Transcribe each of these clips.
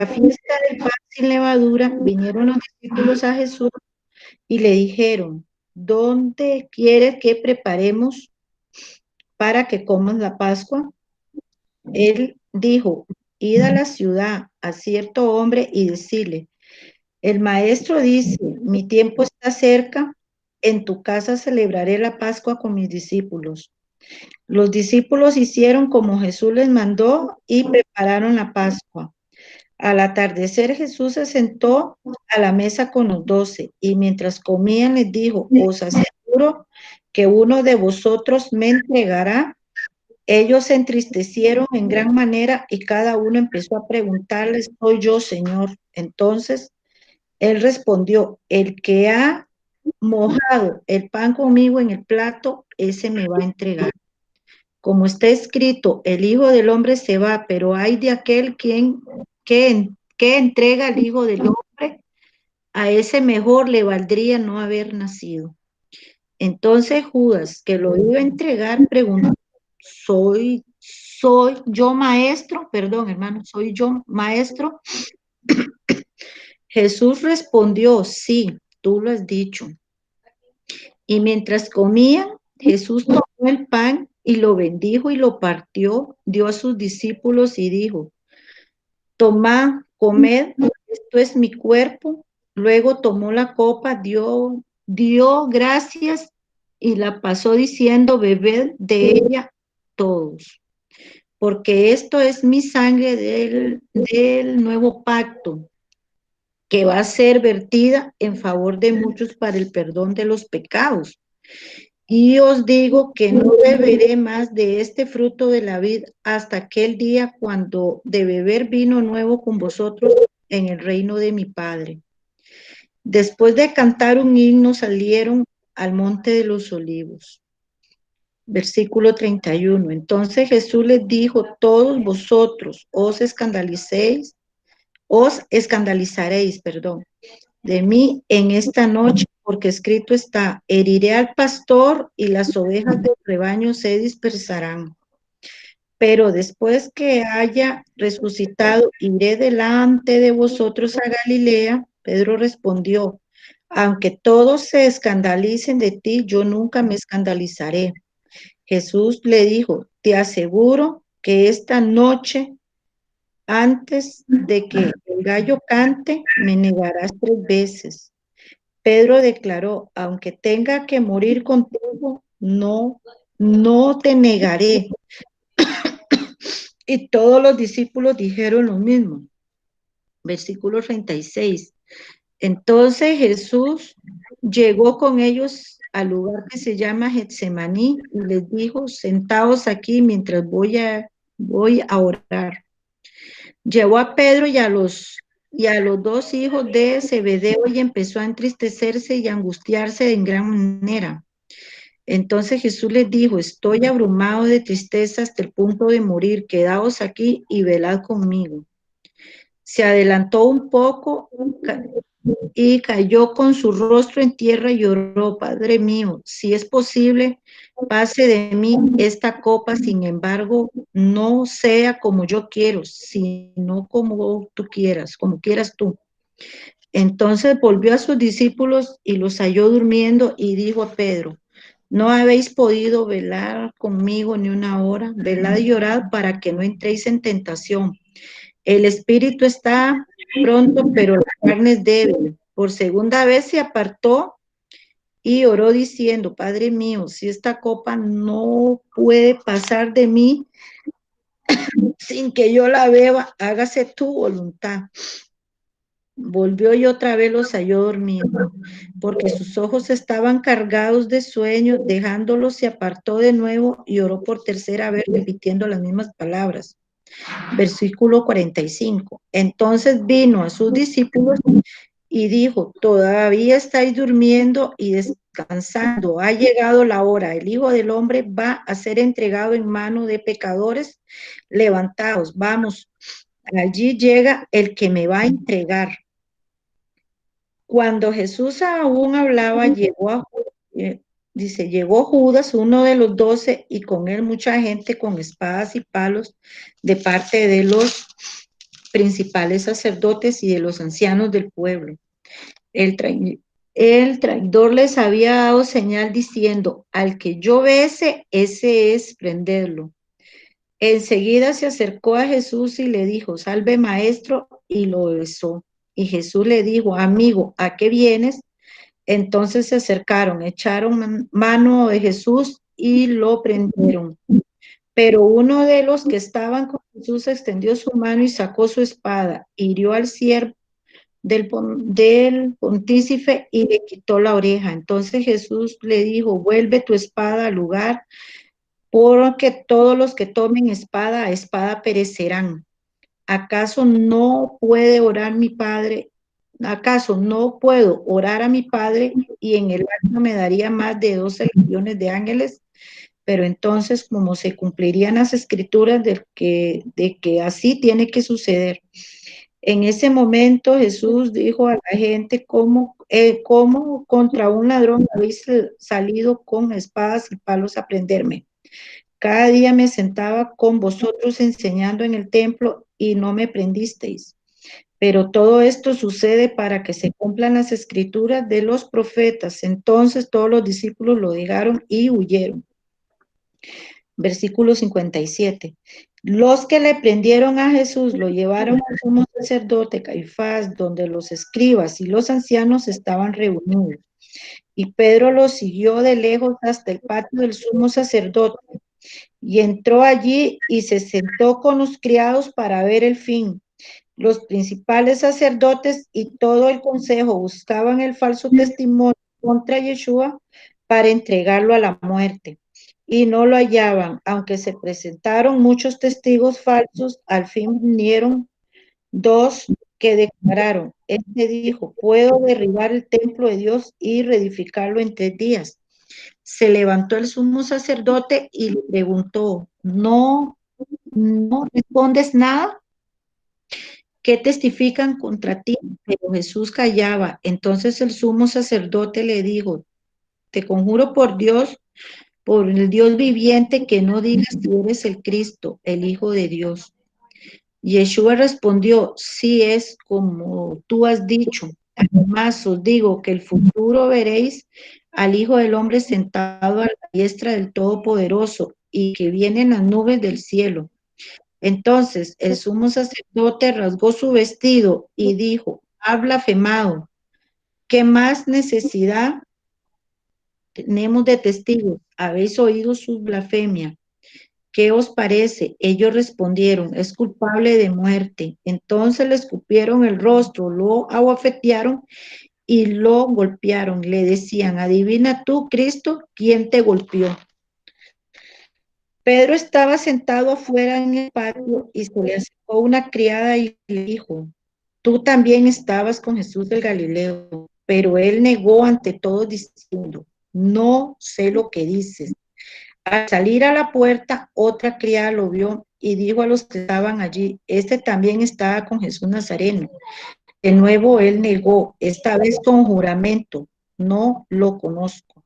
la fiesta del pan sin levadura, vinieron los discípulos a Jesús y le dijeron, ¿dónde quieres que preparemos para que comas la Pascua? Él dijo, id a la ciudad a cierto hombre y decirle, el maestro dice, mi tiempo está cerca, en tu casa celebraré la Pascua con mis discípulos. Los discípulos hicieron como Jesús les mandó y prepararon la Pascua. Al atardecer Jesús se sentó a la mesa con los 12 y mientras comían les dijo, os aseguro que uno de vosotros me entregará. Ellos se entristecieron en gran manera y cada uno empezó a preguntarle, soy yo, Señor. Entonces él respondió, el que ha mojado el pan conmigo en el plato, ese me va a entregar. Como está escrito, el Hijo del Hombre se va, pero hay de aquel que entrega al Hijo del Hombre, a ese mejor le valdría no haber nacido. Entonces Judas, que lo iba a entregar, preguntó, ¿soy yo maestro? Perdón, hermano, ¿soy yo maestro? Jesús respondió, sí, tú lo has dicho. Y mientras comían, Jesús tomó el pan y lo bendijo y lo partió, dio a sus discípulos y dijo, tomad, comed, esto es mi cuerpo. Luego tomó la copa, dio gracias y la pasó diciendo, bebed de ella todos, porque esto es mi sangre del nuevo pacto, que va a ser vertida en favor de muchos para el perdón de los pecados. Y os digo que no beberé más de este fruto de la vid hasta aquel día cuando de beber vino nuevo con vosotros en el reino de mi Padre. Después de cantar un himno salieron al monte de los olivos. Versículo 31. Entonces Jesús les dijo, todos vosotros os escandalizaréis, perdón, de mí en esta noche, porque escrito está, heriré al pastor y las ovejas del rebaño se dispersarán. Pero después que haya resucitado, iré delante de vosotros a Galilea. Pedro respondió, aunque todos se escandalicen de ti, yo nunca me escandalizaré. Jesús le dijo, te aseguro que esta noche, antes de que el gallo cante, me negarás 3 veces. Pedro declaró, aunque tenga que morir contigo, no te negaré. Y todos los discípulos dijeron lo mismo. Versículo 36. Entonces Jesús llegó con ellos al lugar que se llama Getsemaní y les dijo, sentaos aquí mientras voy a orar. Llevó a Pedro y a los 2 hijos de Zebedeo y empezó a entristecerse y a angustiarse en gran manera. Entonces Jesús les dijo, estoy abrumado de tristeza hasta el punto de morir, quedaos aquí y velad conmigo. Se adelantó un poco y cayó con su rostro en tierra y lloró, Padre mío, si es posible, pase de mí esta copa, sin embargo, no sea como yo quiero, sino como tú quieras, como quieras tú. Entonces volvió a sus discípulos y los halló durmiendo y dijo a Pedro, ¿no habéis podido velar conmigo ni una hora? Velad y orad para que no entréis en tentación. El espíritu está pronto, pero la carne es débil. Por segunda vez se apartó y oró diciendo, Padre mío, si esta copa no puede pasar de mí sin que yo la beba, hágase tu voluntad. Volvió y otra vez los halló dormidos, porque sus ojos estaban cargados de sueño, dejándolos se apartó de nuevo y oró por tercera vez, repitiendo las mismas palabras. Versículo 45. Entonces vino a sus discípulos y dijo, todavía estáis durmiendo y descansando, ha llegado la hora, el Hijo del Hombre va a ser entregado en mano de pecadores, levantaos, vamos, allí llega el que me va a entregar. Cuando Jesús aún hablaba, llegó Judas, uno de los 12, y con él mucha gente con espadas y palos de parte de los principales sacerdotes y de los ancianos del pueblo. El, el traidor les había dado señal diciendo, al que yo bese, ese es, prenderlo. Enseguida se acercó a Jesús y le dijo, salve maestro, y lo besó. Y Jesús le dijo, amigo, ¿a qué vienes? Entonces se acercaron, echaron mano de Jesús y lo prendieron. Pero uno de los que estaban con Jesús extendió su mano y sacó su espada, hirió al siervo del pontífice y le quitó la oreja. Entonces Jesús le dijo, vuelve tu espada al lugar, porque todos los que tomen espada a espada perecerán. ¿Acaso no puede orar mi Padre? ¿Acaso no puedo orar a mi Padre y en el alma me daría más de 12 legiones de ángeles? Pero entonces, como se cumplirían las escrituras de que así tiene que suceder. En ese momento Jesús dijo a la gente, ¿cómo contra un ladrón habéis salido con espadas y palos a prenderme? Cada día me sentaba con vosotros enseñando en el templo y no me prendisteis. Pero todo esto sucede para que se cumplan las escrituras de los profetas. Entonces todos los discípulos lo dejaron y huyeron. Versículo 57. Los que le prendieron a Jesús lo llevaron al sumo sacerdote Caifás, donde los escribas y los ancianos estaban reunidos. Y Pedro los siguió de lejos hasta el patio del sumo sacerdote. Y entró allí y se sentó con los criados para ver el fin. Los principales sacerdotes y todo el consejo buscaban el falso testimonio contra Yeshua para entregarlo a la muerte. Y no lo hallaban, aunque se presentaron muchos testigos falsos, al fin vinieron dos que declararon, este dijo, puedo derribar el templo de Dios y reedificarlo en 3 días. Se levantó el sumo sacerdote y le preguntó, ¿no respondes nada? ¿Qué testifican contra ti? Pero Jesús callaba. Entonces el sumo sacerdote le dijo, te conjuro por Dios, por el Dios viviente, que no digas que eres el Cristo, el Hijo de Dios. Yeshua respondió, sí es como tú has dicho. Además os digo que el futuro veréis al Hijo del Hombre sentado a la diestra del Todopoderoso y que viene en las nubes del cielo. Entonces el sumo sacerdote rasgó su vestido y dijo, ha blasfemado, ¿qué más necesidad tenemos de testigos? Habéis oído su blasfemia. ¿Qué os parece? Ellos respondieron, es culpable de muerte. Entonces le escupieron el rostro, lo abofetearon y lo golpearon. Le decían, adivina tú, Cristo, ¿quién te golpeó? Pedro estaba sentado afuera en el patio y se le acercó una criada y le dijo, tú también estabas con Jesús del Galileo. Pero él negó ante todos diciendo, no sé lo que dices. Al salir a la puerta, otra criada lo vio y dijo a los que estaban allí, este también estaba con Jesús Nazareno. De nuevo él negó, esta vez con juramento, no lo conozco.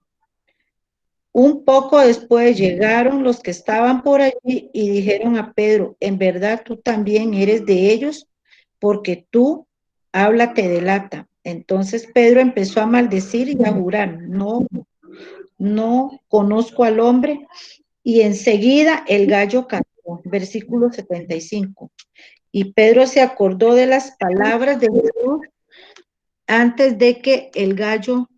Un poco después llegaron los que estaban por allí y dijeron a Pedro, en verdad tú también eres de ellos, porque tú habla te delata. Entonces Pedro empezó a maldecir y a jurar, no conozco al hombre. Y enseguida el gallo cantó, versículo 75. Y Pedro se acordó de las palabras de Jesús antes de que el gallo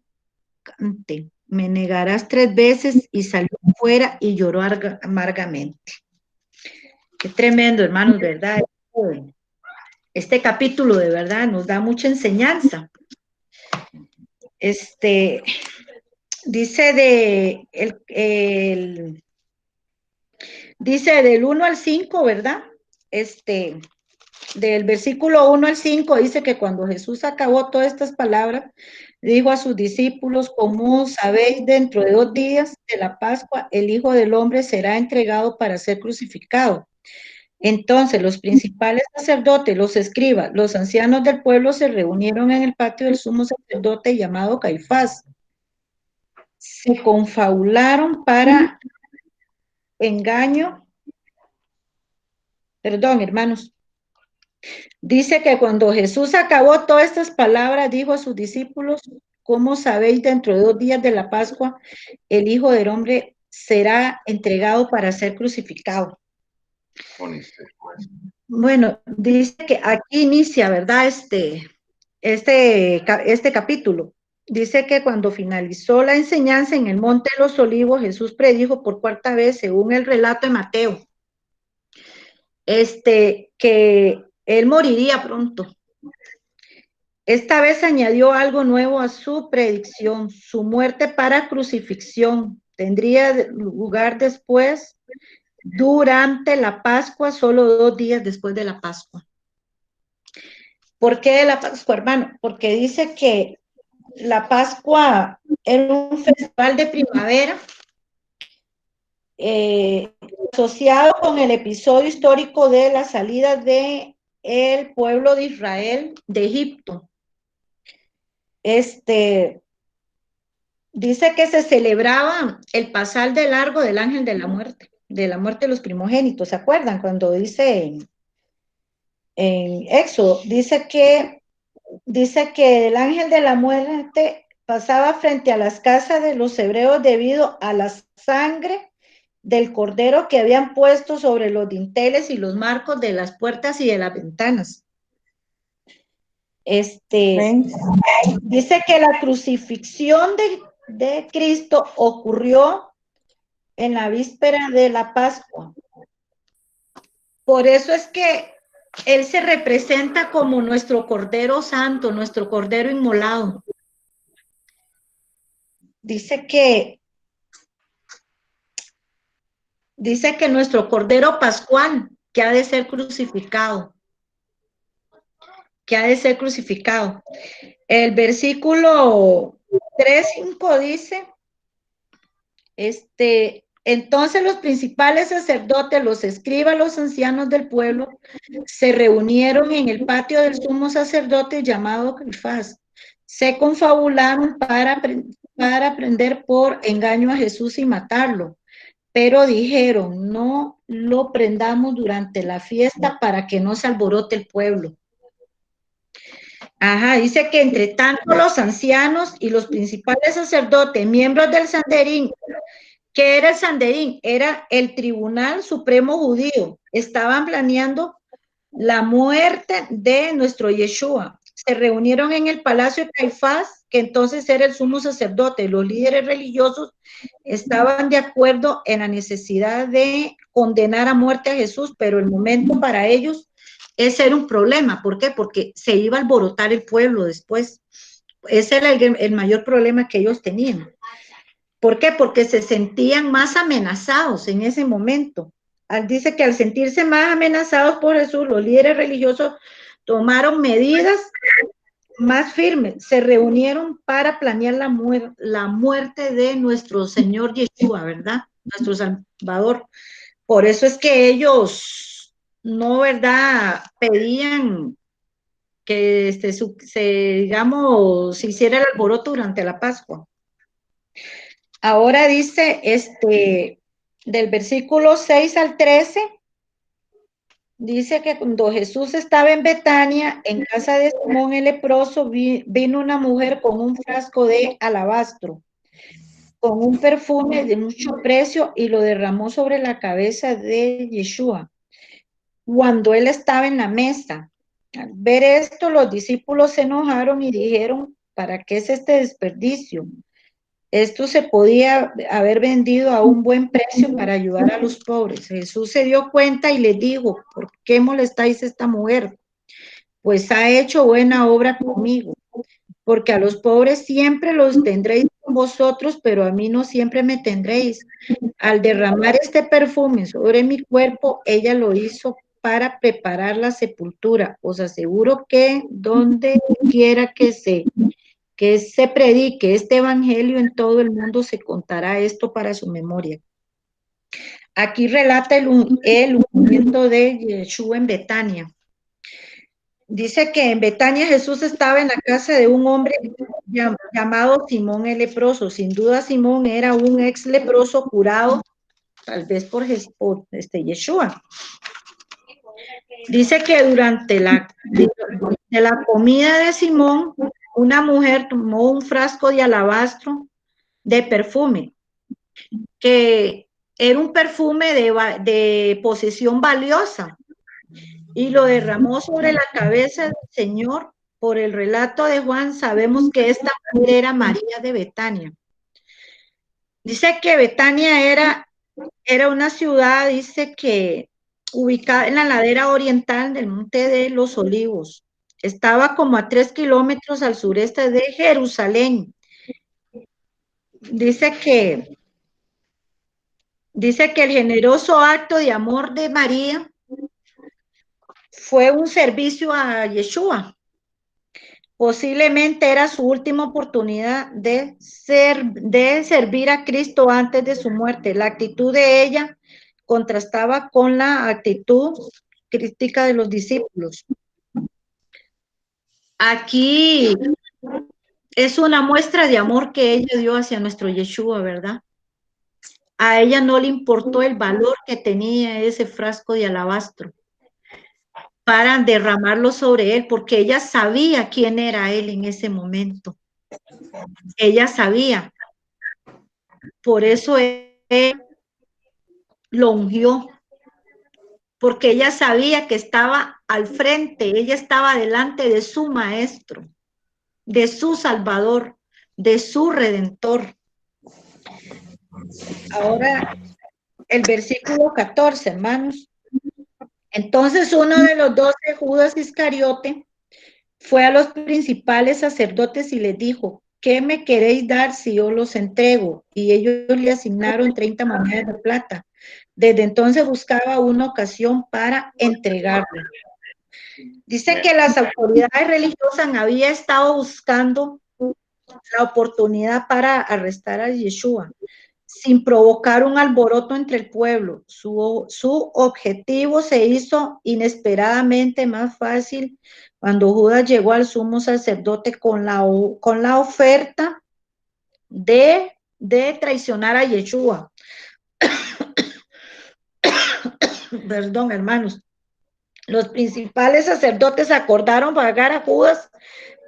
cante. Me negarás 3 veces, y salió fuera y lloró amargamente. Qué tremendo, hermanos, ¿verdad? Este capítulo de verdad nos da mucha enseñanza. Dice dice del 1 al 5, ¿verdad? Del versículo 1 al 5 dice que cuando Jesús acabó todas estas palabras, dijo a sus discípulos, como sabéis, dentro de 2 días de la Pascua, el Hijo del Hombre será entregado para ser crucificado. Entonces los principales sacerdotes, los escribas, los ancianos del pueblo se reunieron en el patio del sumo sacerdote llamado Caifás. Se confabularon para engaño, perdón, hermanos, Dice que cuando Jesús acabó todas estas palabras, dijo a sus discípulos, ¿cómo sabéis dentro de 2 días de la Pascua el Hijo del Hombre será entregado para ser crucificado? Bueno, dice que aquí inicia, ¿verdad? Este capítulo. Dice que cuando finalizó la enseñanza en el Monte de los Olivos, Jesús predijo por cuarta vez, según el relato de Mateo, que él moriría pronto. Esta vez añadió algo nuevo a su predicción. Su muerte para crucifixión tendría lugar después, durante la Pascua, solo 2 días después de la Pascua. ¿Por qué de la Pascua, hermano? Porque dice que la Pascua era un festival de primavera asociado con el episodio histórico de la salida del pueblo de Israel de Egipto. Dice que se celebraba el pasar de largo del ángel de la muerte de los primogénitos. ¿Se acuerdan? Cuando dice en Éxodo, dice que el ángel de la muerte pasaba frente a las casas de los hebreos debido a la sangre del cordero que habían puesto sobre los dinteles y los marcos de las puertas y de las ventanas. Dice que la crucifixión de Cristo ocurrió en la víspera de la Pascua. Por eso es que Él se representa como nuestro Cordero Santo, nuestro Cordero inmolado. Dice que nuestro Cordero Pascual, que ha de ser crucificado. El versículo 3:5 dice, entonces los principales sacerdotes, los escribas, los ancianos del pueblo, se reunieron en el patio del sumo sacerdote llamado Caifás. Se confabularon para prender por engaño a Jesús y matarlo. Pero dijeron, no lo prendamos durante la fiesta para que no se alborote el pueblo. Dice que entre tanto los ancianos y los principales sacerdotes, miembros del Sanedrín, ¿qué era el Sanedrín? Era el tribunal supremo judío. Estaban planeando la muerte de nuestro Yeshua. Se reunieron en el palacio de Caifás, que entonces era el sumo sacerdote. Los líderes religiosos estaban de acuerdo en la necesidad de condenar a muerte a Jesús, pero el momento para ellos ese era un problema. ¿Por qué? Porque se iba a alborotar el pueblo después. Ese era el mayor problema que ellos tenían. ¿Por qué? Porque se sentían más amenazados en ese momento. Dice que al sentirse más amenazados por Jesús, los líderes religiosos tomaron medidas más firmes, se reunieron para planear la muerte de nuestro Señor Yeshua, ¿verdad? Nuestro Salvador. Por eso es que ellos no, ¿verdad? Pedían que se hiciera el alboroto durante la Pascua. Ahora dice, del versículo 6 al 13, dice que cuando Jesús estaba en Betania, en casa de Simón el leproso, vino una mujer con un frasco de alabastro, con un perfume de mucho precio, y lo derramó sobre la cabeza de Yeshua, cuando él estaba en la mesa. Al ver esto, los discípulos se enojaron y dijeron, ¿para qué es este desperdicio? Esto se podía haber vendido a un buen precio para ayudar a los pobres. Jesús se dio cuenta y les dijo, ¿por qué molestáis a esta mujer? Pues ha hecho buena obra conmigo, porque a los pobres siempre los tendréis con vosotros, pero a mí no siempre me tendréis. Al derramar este perfume sobre mi cuerpo, ella lo hizo para preparar la sepultura. Os aseguro que donde quiera que se predique este evangelio en todo el mundo, se contará esto para su memoria. Aquí relata el ungimiento de Yeshua en Betania. Dice que en Betania Jesús estaba en la casa de un hombre llamado Simón el leproso. Sin duda Simón era un ex leproso curado, tal vez por Yeshua. Dice que durante la comida de Simón, una mujer tomó un frasco de alabastro de perfume, que era un perfume de posesión valiosa, y lo derramó sobre la cabeza del Señor. Por el relato de Juan, sabemos que esta mujer era María de Betania. Dice que Betania era una ciudad, dice que ubicada en la ladera oriental del Monte de los Olivos. Estaba como a 3 kilómetros al sureste de Jerusalén. Dice que, dice que el generoso acto de amor de María fue un servicio a Yeshua. Posiblemente era su última oportunidad de servir a Cristo antes de su muerte. La actitud de ella contrastaba con la actitud crítica de los discípulos. Aquí es una muestra de amor que ella dio hacia nuestro Yeshua, ¿verdad? A ella no le importó el valor que tenía ese frasco de alabastro para derramarlo sobre él, porque ella sabía quién era él en ese momento. Ella sabía. Por eso él lo ungió, porque ella sabía que estaba al frente, ella estaba delante de su maestro, de su salvador, de su redentor. Ahora el versículo 14, hermanos. Entonces uno de los 12, Judas Iscariote, fue a los principales sacerdotes y les dijo: ¿qué me queréis dar si yo los entrego? Y ellos le asignaron 30 monedas de plata. Desde entonces buscaba una ocasión para entregarlo. Dice que las autoridades religiosas habían estado buscando la oportunidad para arrestar a Yeshua, sin provocar un alboroto entre el pueblo. Su objetivo se hizo inesperadamente más fácil cuando Judas llegó al sumo sacerdote con la oferta de traicionar a Yeshua. Perdón, hermanos. Los principales sacerdotes acordaron pagar a Judas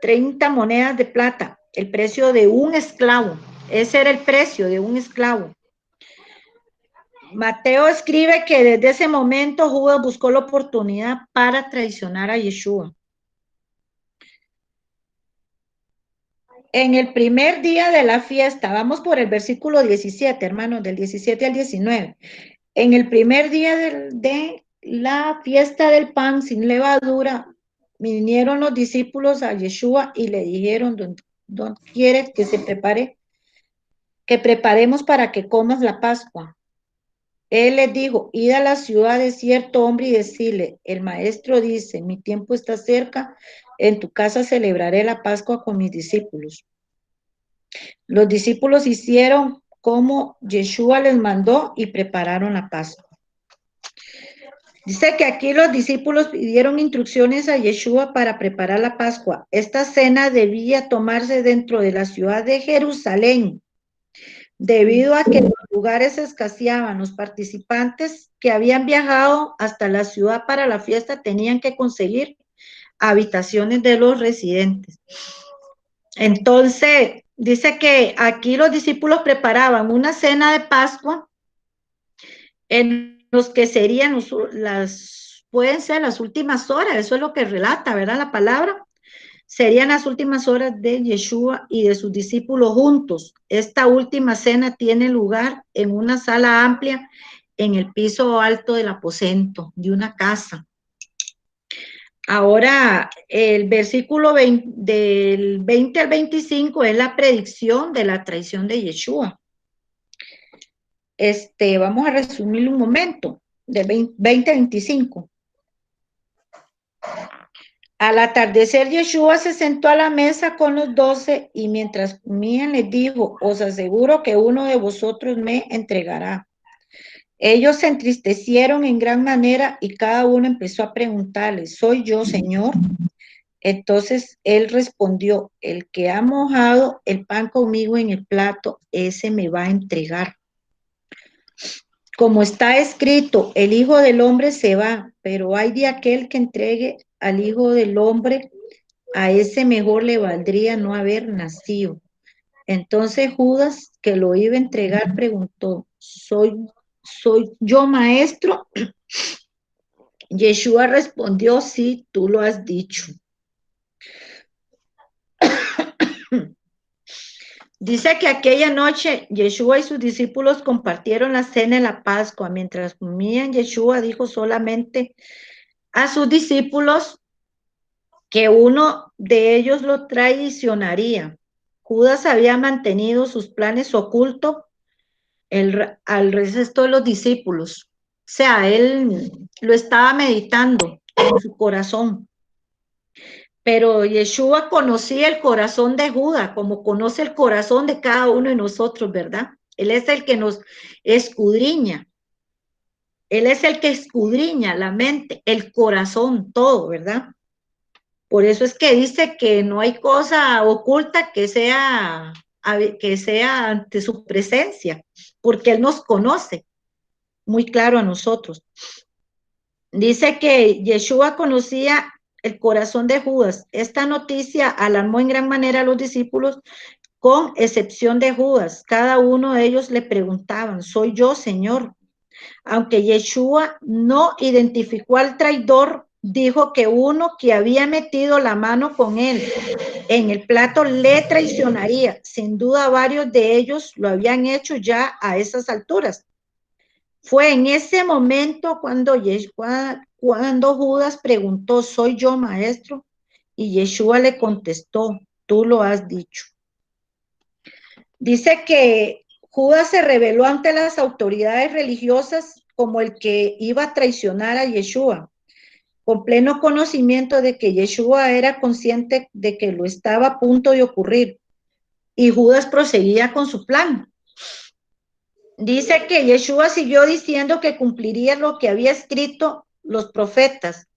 30 monedas de plata, el precio de un esclavo. Ese era el precio de un esclavo. Mateo escribe que desde ese momento Judas buscó la oportunidad para traicionar a Yeshua. En el primer día de la fiesta, vamos por el versículo 17, hermanos, del 17 al 19. En el primer día de la fiesta del pan sin levadura, vinieron los discípulos a Yeshua y le dijeron: ¿dónde quieres que se prepare? Que preparemos para que comas la Pascua. Él les dijo: id a la ciudad de cierto hombre y decirle: el maestro dice, mi tiempo está cerca, en tu casa celebraré la Pascua con mis discípulos. Los discípulos hicieron como Yeshua les mandó y prepararon la Pascua. Dice que aquí los discípulos pidieron instrucciones a Yeshua para preparar la Pascua. Esta cena debía tomarse dentro de la ciudad de Jerusalén, debido a que los lugares escaseaban. Los participantes que habían viajado hasta la ciudad para la fiesta tenían que conseguir habitaciones de los residentes. Entonces, dice que aquí los discípulos preparaban una cena de Pascua en los que serían pueden ser las últimas horas, eso es lo que relata, ¿verdad? La palabra. Serían las últimas horas de Yeshua y de sus discípulos juntos. Esta última cena tiene lugar en una sala amplia en el piso alto del aposento de una casa. Ahora, el versículo 20, del 20 al 25 es la predicción de la traición de Yeshua. Vamos a resumir un momento, del 20 al 25. Al atardecer, Yeshua se sentó a la mesa con los 12 y mientras comían les dijo: os aseguro que uno de vosotros me entregará. Ellos se entristecieron en gran manera y cada uno empezó a preguntarle: ¿soy yo, Señor? Entonces él respondió: el que ha mojado el pan conmigo en el plato, ese me va a entregar. como está escrito, el Hijo del Hombre se va, pero hay de aquel que entregue al Hijo del Hombre, a ese mejor le valdría no haber nacido. Entonces Judas, que lo iba a entregar, preguntó, ¿soy yo maestro? Yeshua respondió, sí, tú lo has dicho. Dice que aquella noche Yeshua y sus discípulos compartieron la cena de la Pascua. Mientras comían, Yeshua dijo solamente a sus discípulos que uno de ellos lo traicionaría. Judas había mantenido sus planes ocultos al resto de los discípulos. O sea, él lo estaba meditando en su corazón. Pero Yeshua conocía el corazón de Judas, como conoce el corazón de cada uno de nosotros, ¿verdad? Él es el que nos escudriña. Él es el que escudriña la mente, el corazón, todo, ¿verdad? Por eso es que dice que no hay cosa oculta que sea ante su presencia, porque Él nos conoce muy claro a nosotros. Dice que Yeshua conocía el corazón de Judas. Esta noticia alarmó en gran manera a los discípulos, con excepción de Judas. Cada uno de ellos le preguntaban, ¿soy yo, Señor? Aunque Yeshua no identificó al traidor, dijo que uno que había metido la mano con él en el plato le traicionaría. Sin duda, varios de ellos lo habían hecho ya a esas alturas. Fue en ese momento cuando Judas preguntó, ¿soy yo, maestro? Y Yeshua le contestó, tú lo has dicho. Dice que Judas se rebeló ante las autoridades religiosas como el que iba a traicionar a Yeshua, con pleno conocimiento de que Yeshua era consciente de que lo estaba a punto de ocurrir. Y Judas proseguía con su plan. Dice que Yeshua siguió diciendo que cumpliría lo que había escrito los profetas.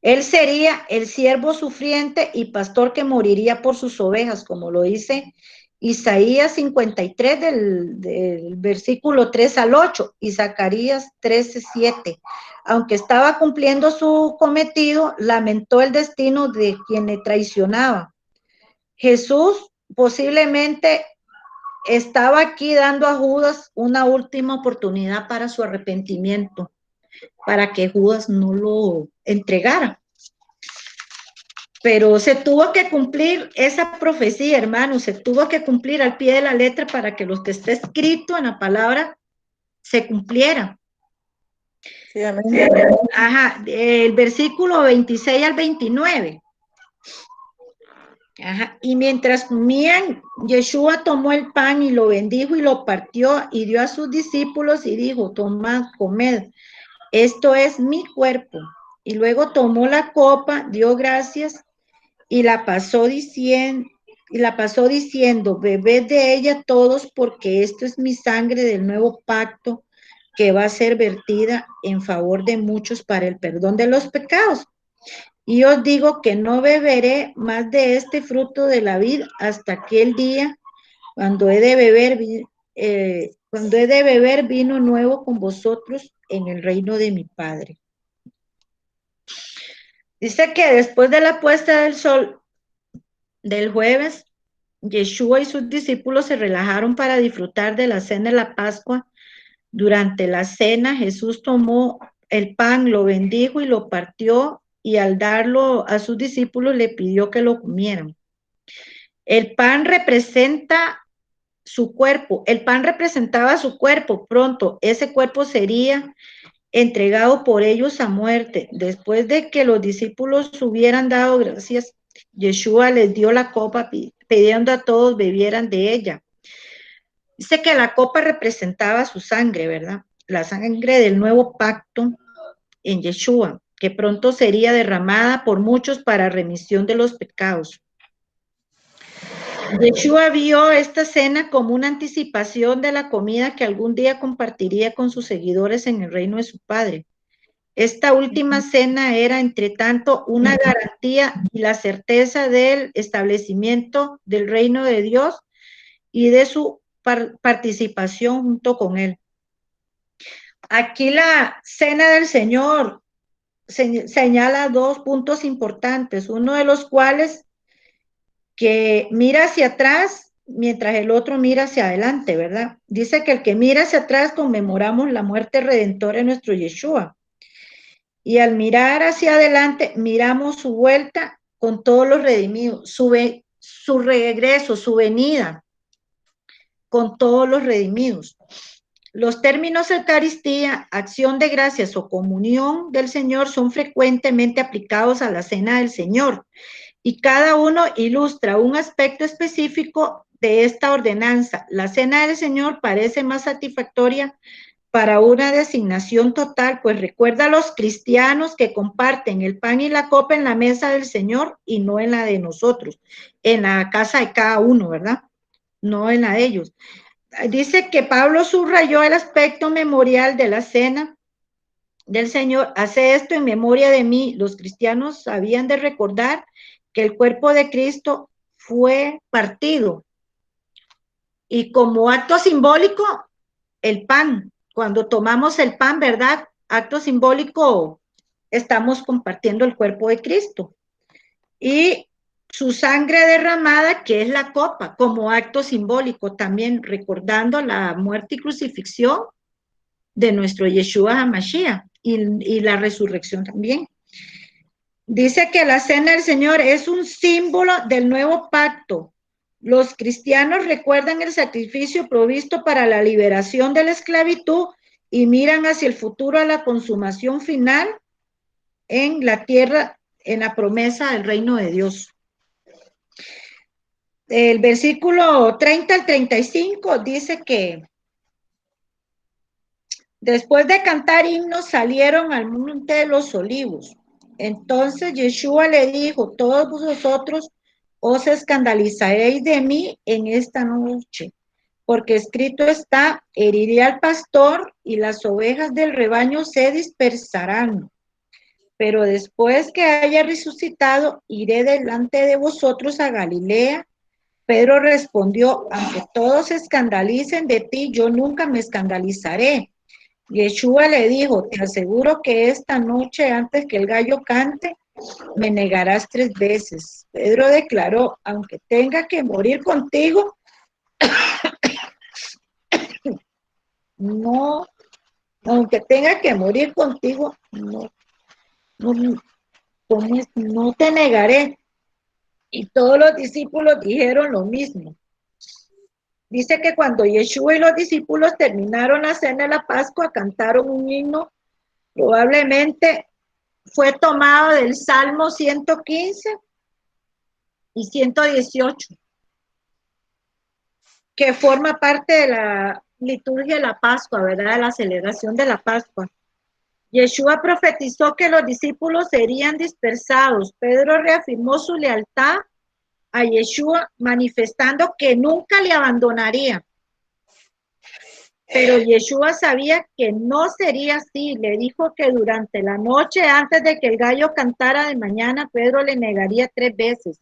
Él sería el siervo sufriente y pastor que moriría por sus ovejas, como lo dice Isaías 53 del versículo 3 al 8 y Zacarías 13:7. Aunque estaba cumpliendo su cometido, lamentó el destino de quien le traicionaba. Jesús posiblemente estaba aquí dando a Judas una última oportunidad para su arrepentimiento, para que Judas no lo entregara. Pero se tuvo que cumplir esa profecía, hermano, se tuvo que cumplir al pie de la letra para que lo que está escrito en la palabra se cumpliera. Sí, amén. Ajá, el versículo 26 al 29. Ajá. Y mientras comían, Yeshua tomó el pan y lo bendijo y lo partió y dio a sus discípulos y dijo, tomad, comed, esto es mi cuerpo. Y luego tomó la copa, dio gracias y la pasó diciendo, bebed de ella todos porque esto es mi sangre del nuevo pacto que va a ser vertida en favor de muchos para el perdón de los pecados. Y os digo que no beberé más de este fruto de la vid hasta aquel día cuando he de beber vino nuevo con vosotros en el reino de mi Padre. Dice que después de la puesta del sol del jueves, Yeshua y sus discípulos se relajaron para disfrutar de la cena de la Pascua. Durante la cena, Jesús tomó el pan, lo bendijo y lo partió, y al darlo a sus discípulos le pidió que lo comieran. El pan representa su cuerpo, el pan representaba su cuerpo, pronto ese cuerpo sería entregado por ellos a muerte. Después de que los discípulos hubieran dado gracias, Yeshua les dio la copa pidiendo a todos bebieran de ella. Dice que la copa representaba su sangre, ¿verdad? La sangre del nuevo pacto en Yeshua, que pronto sería derramada por muchos para remisión de los pecados. Yeshua vio esta cena como una anticipación de la comida que algún día compartiría con sus seguidores en el reino de su Padre. Esta última cena era, entre tanto, una garantía y la certeza del establecimiento del reino de Dios y de su participación junto con él. Aquí la cena del Señor señala dos puntos importantes, uno de los cuales que mira hacia atrás mientras el otro mira hacia adelante, ¿verdad? Dice que el que mira hacia atrás conmemoramos la muerte redentora de nuestro Yeshua. Y al mirar hacia adelante, miramos su vuelta con todos los redimidos, su regreso, su venida con todos los redimidos. Los términos Eucaristía, acción de gracias o comunión del Señor son frecuentemente aplicados a la cena del Señor y cada uno ilustra un aspecto específico de esta ordenanza. La cena del Señor parece más satisfactoria para una designación total, pues recuerda a los cristianos que comparten el pan y la copa en la mesa del Señor y no en la de nosotros, en la casa de cada uno, ¿verdad? No en la de ellos. Dice que Pablo subrayó el aspecto memorial de la cena del Señor. Hace esto en memoria de mí. Los cristianos habían de recordar que el cuerpo de Cristo fue partido y como acto simbólico, el pan. Cuando tomamos el pan, ¿verdad? Acto simbólico, estamos compartiendo el cuerpo de Cristo. Y su sangre derramada, que es la copa, como acto simbólico, también recordando la muerte y crucifixión de nuestro Yeshua HaMashiach y la resurrección también. Dice que la cena del Señor es un símbolo del nuevo pacto. Los cristianos recuerdan el sacrificio provisto para la liberación de la esclavitud y miran hacia el futuro a la consumación final en la tierra, en la promesa del reino de Dios. El versículo 30 al 35 dice que después de cantar himnos salieron al monte de los olivos. Entonces Yeshua le dijo, todos vosotros os escandalizaréis de mí en esta noche, porque escrito está, heriré al pastor y las ovejas del rebaño se dispersarán. Pero después que haya resucitado, iré delante de vosotros a Galilea. Pedro respondió, aunque todos se escandalicen de ti, yo nunca me escandalizaré. Yeshua le dijo, te aseguro que esta noche antes que el gallo cante, me negarás 3 veces. Pedro declaró, aunque tenga que morir contigo, no, aunque tenga que morir contigo, no te negaré. Y todos los discípulos dijeron lo mismo. Dice que cuando Yeshua y los discípulos terminaron la cena de la Pascua, cantaron un himno, probablemente fue tomado del Salmo 115 y 118, que forma parte de la liturgia de la Pascua, ¿verdad? De la celebración de la Pascua. Yeshua profetizó que los discípulos serían dispersados. Pedro reafirmó su lealtad a Yeshua, manifestando que nunca le abandonaría. Pero Yeshua sabía que no sería así. Le dijo que durante la noche, antes de que el gallo cantara de mañana, Pedro le negaría 3 veces.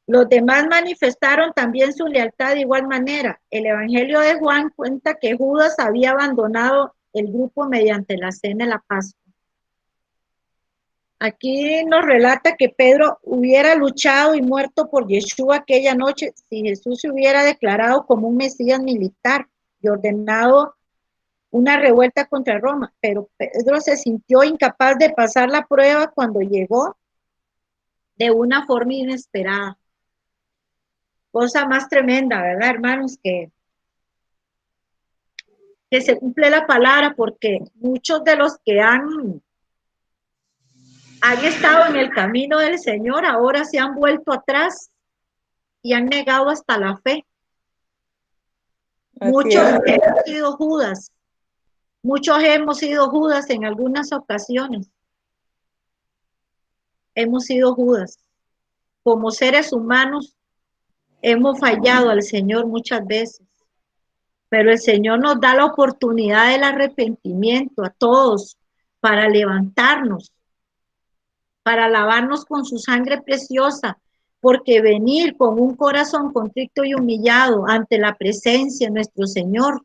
Los demás manifestaron también su lealtad de igual manera. El Evangelio de Juan cuenta que Judas había abandonado el grupo mediante la cena de la Pascua. Aquí nos relata que Pedro hubiera luchado y muerto por Yeshua aquella noche si Jesús se hubiera declarado como un Mesías militar y ordenado una revuelta contra Roma, pero Pedro se sintió incapaz de pasar la prueba cuando llegó de una forma inesperada. Cosa más tremenda, ¿verdad, hermanos? Que se cumple la palabra, porque muchos de los que han estado en el camino del Señor ahora se han vuelto atrás y han negado hasta la fe. Muchos hemos sido Judas. Muchos hemos sido Judas en algunas ocasiones. Hemos sido Judas. Como seres humanos hemos fallado al Señor muchas veces. Pero el Señor nos da la oportunidad del arrepentimiento a todos para levantarnos, para lavarnos con su sangre preciosa, porque venir con un corazón contrito y humillado ante la presencia de nuestro Señor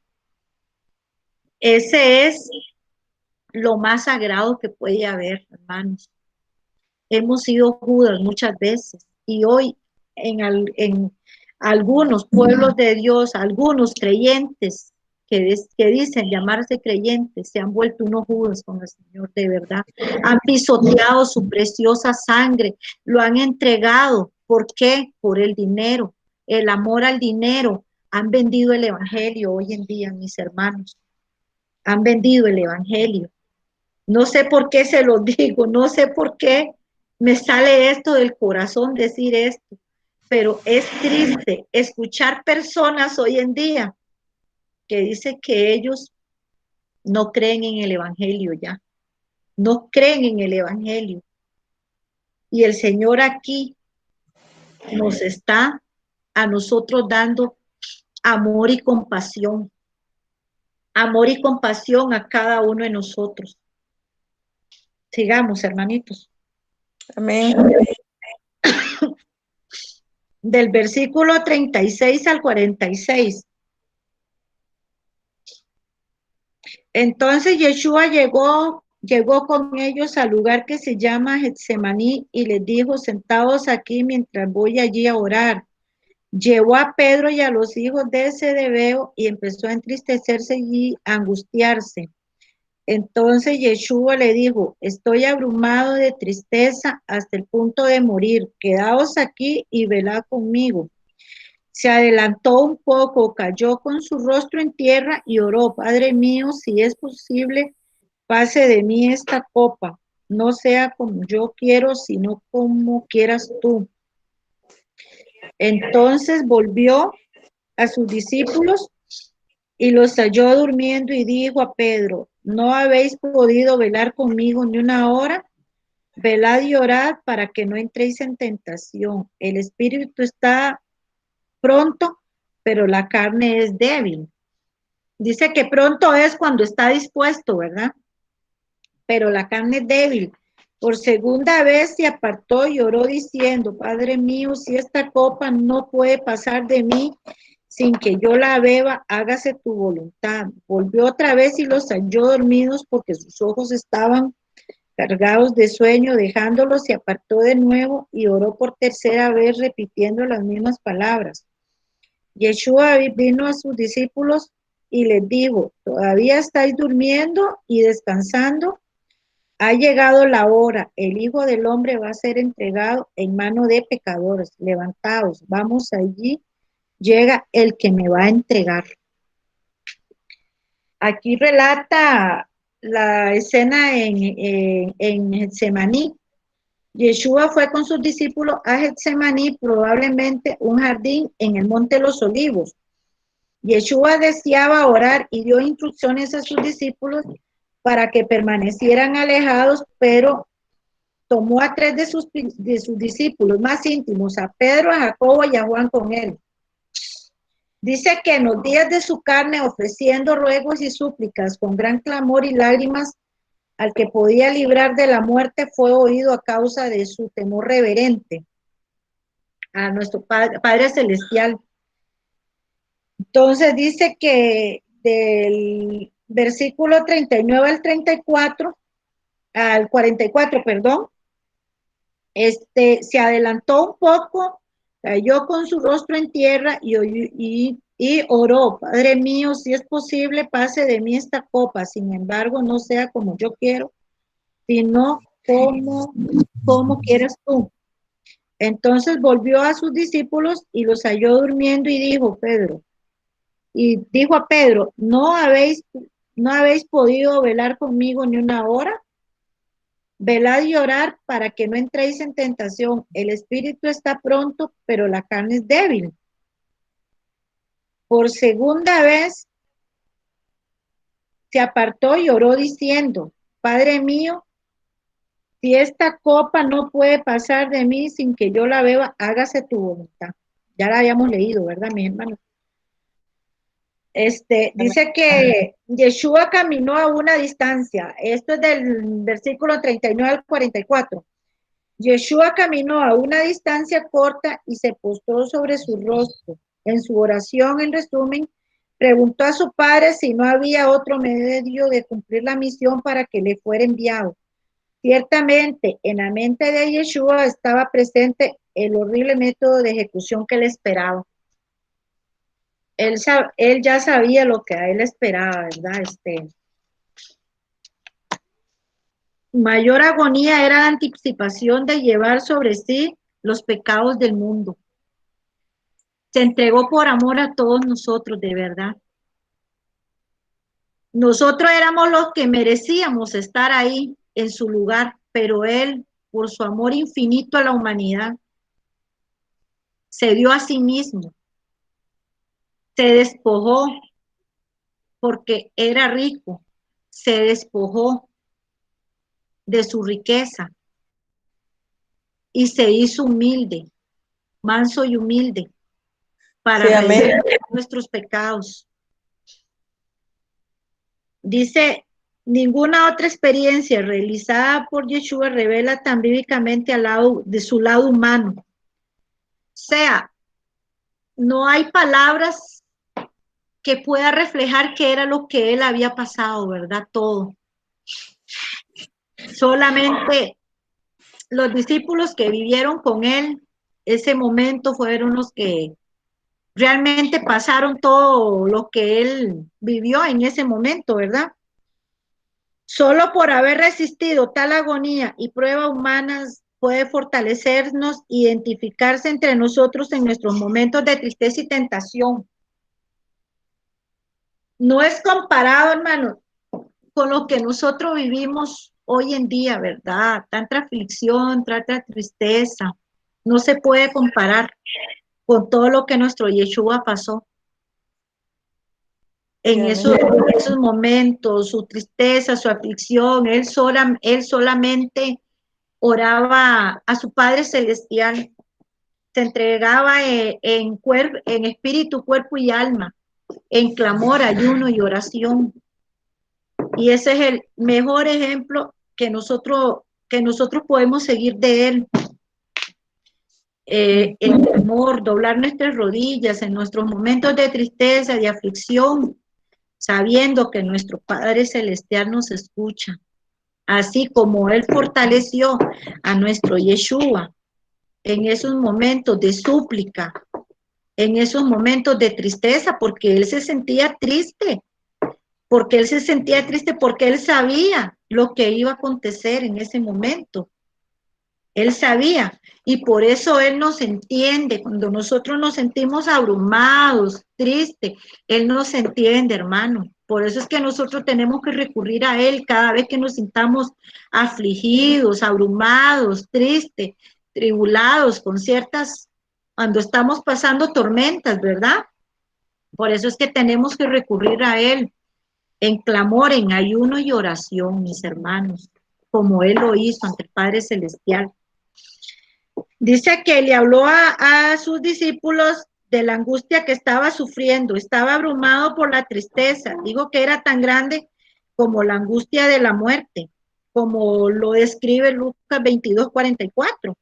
Ese es lo más sagrado que puede haber, hermanos. Hemos sido Judas muchas veces y hoy en algunos pueblos de Dios, algunos creyentes que dicen llamarse creyentes, se han vuelto unos Judas con el Señor de verdad. Han pisoteado su preciosa sangre, lo han entregado. ¿Por qué? Por el dinero, el amor al dinero. Han vendido el evangelio hoy en día, mis hermanos. Han vendido el evangelio. No sé por qué se lo digo, no sé por qué me sale esto del corazón decir esto, pero es triste escuchar personas hoy en día que dicen que ellos no creen en el evangelio ya, no creen en el evangelio. Y el Señor aquí nos está a nosotros dando amor y compasión a cada uno de nosotros. Sigamos, hermanitos. Amén. Del versículo 36 al 46. Entonces Yeshua llegó con ellos al lugar que se llama Getsemaní y les dijo, sentados aquí mientras voy allí a orar. Llevó a Pedro y a los hijos de Zebedeo y empezó a entristecerse y a angustiarse. Entonces Yeshua le dijo, estoy abrumado de tristeza hasta el punto de morir. Quedaos aquí y velad conmigo. Se adelantó un poco, cayó con su rostro en tierra y oró, Padre mío, si es posible, pase de mí esta copa, no sea como yo quiero, sino como quieras tú. Entonces volvió a sus discípulos y los halló durmiendo y dijo a Pedro, ¿no habéis podido velar conmigo ni una hora? Velad y orad para que no entréis en tentación. El espíritu está pronto, pero la carne es débil. Dice que pronto es cuando está dispuesto, ¿verdad? Pero la carne es débil. Por segunda vez se apartó y oró diciendo, Padre mío, si esta copa no puede pasar de mí sin que yo la beba, hágase tu voluntad. Volvió otra vez y los halló dormidos porque sus ojos estaban cargados de sueño, dejándolos, se apartó de nuevo y oró por tercera vez repitiendo las mismas palabras. Yeshua vino a sus discípulos y les dijo, ¿todavía estáis durmiendo y descansando? Ha llegado la hora, el Hijo del Hombre va a ser entregado en mano de pecadores. Levantaos, vamos allí, llega el que me va a entregar. Aquí relata la escena en Getsemaní. Yeshua fue con sus discípulos a Getsemaní, probablemente un jardín en el Monte de los Olivos. Yeshua deseaba orar y dio instrucciones a sus discípulos para que permanecieran alejados, pero tomó a tres de sus discípulos más íntimos, a Pedro, a Jacobo y a Juan con él. Dice que en los días de su carne, ofreciendo ruegos y súplicas con gran clamor y lágrimas, al que podía librar de la muerte, fue oído a causa de su temor reverente a nuestro Padre Celestial. Entonces dice que del versículo 39 al 34, al 44, perdón, se adelantó un poco, cayó con su rostro en tierra y oró, Padre mío, si es posible, pase de mí esta copa, sin embargo, no sea como yo quiero, sino como quieras tú. Entonces volvió a sus discípulos y los halló durmiendo y dijo a Pedro, ¿no habéis podido velar conmigo ni una hora? Velad y orar para que no entréis en tentación. El espíritu está pronto, pero la carne es débil. Por segunda vez se apartó y oró diciendo, Padre mío, si esta copa no puede pasar de mí sin que yo la beba, hágase tu voluntad. Ya la habíamos leído, ¿verdad, mi hermano? Dice que Yeshua caminó a una distancia. Esto es del versículo 39 al 44. Yeshua caminó a una distancia corta y se postró sobre su rostro. En su oración, en resumen, Preguntó a su padre si no había otro medio de cumplir la misión para que le fuera enviado. Ciertamente, en la mente de Yeshua estaba presente el horrible método de ejecución que le esperaba. Él ya sabía lo que a él esperaba, ¿verdad? Mayor agonía era la anticipación de llevar sobre sí los pecados del mundo. Se entregó por amor a todos nosotros, de verdad. Nosotros éramos los que merecíamos estar ahí en su lugar, pero él, por su amor infinito a la humanidad, se dio a sí mismo, se despojó porque era rico, se despojó de su riqueza y se hizo humilde, manso y humilde, para Sí, amén. redimir nuestros pecados. Dice, ninguna otra experiencia realizada por Yeshua revela tan vívicamente al lado, de su lado humano. O sea, no hay palabras que pueda reflejar qué era lo que él había pasado, ¿verdad? Todo. Solamente los discípulos que vivieron con él ese momento fueron los que realmente pasaron todo lo que él vivió en ese momento, ¿verdad? Solo por haber resistido tal agonía y pruebas humanas puede fortalecernos, identificarse entre nosotros en nuestros momentos de tristeza y tentación. No es comparado, hermano, con lo que nosotros vivimos hoy en día, ¿verdad? Tanta aflicción, tanta tristeza. No se puede comparar con todo lo que nuestro Yeshua pasó. En esos momentos, su tristeza, su aflicción, él solamente oraba a su Padre Celestial, se entregaba en espíritu, cuerpo y alma, en clamor, ayuno y oración. Y ese es el mejor ejemplo que nosotros podemos seguir de él. El temor, doblar nuestras rodillas en nuestros momentos de tristeza, de aflicción, sabiendo que nuestro Padre Celestial nos escucha, así como Él fortaleció a nuestro Yeshua en esos momentos de súplica, en esos momentos de tristeza, porque Él se sentía triste, porque Él sabía lo que iba a acontecer en ese momento. Él sabía, y por eso Él nos entiende. Cuando nosotros nos sentimos abrumados, tristes, Él nos entiende, hermano. Por eso es que nosotros tenemos que recurrir a Él cada vez que nos sintamos afligidos, abrumados, tristes, tribulados, cuando estamos pasando tormentas, ¿verdad? Por eso es que tenemos que recurrir a Él en clamor, en ayuno y oración, mis hermanos, como Él lo hizo ante el Padre Celestial. Dice que le habló a sus discípulos de la angustia que estaba sufriendo, estaba abrumado por la tristeza, digo que era tan grande como la angustia de la muerte, como lo describe Lucas 22:44.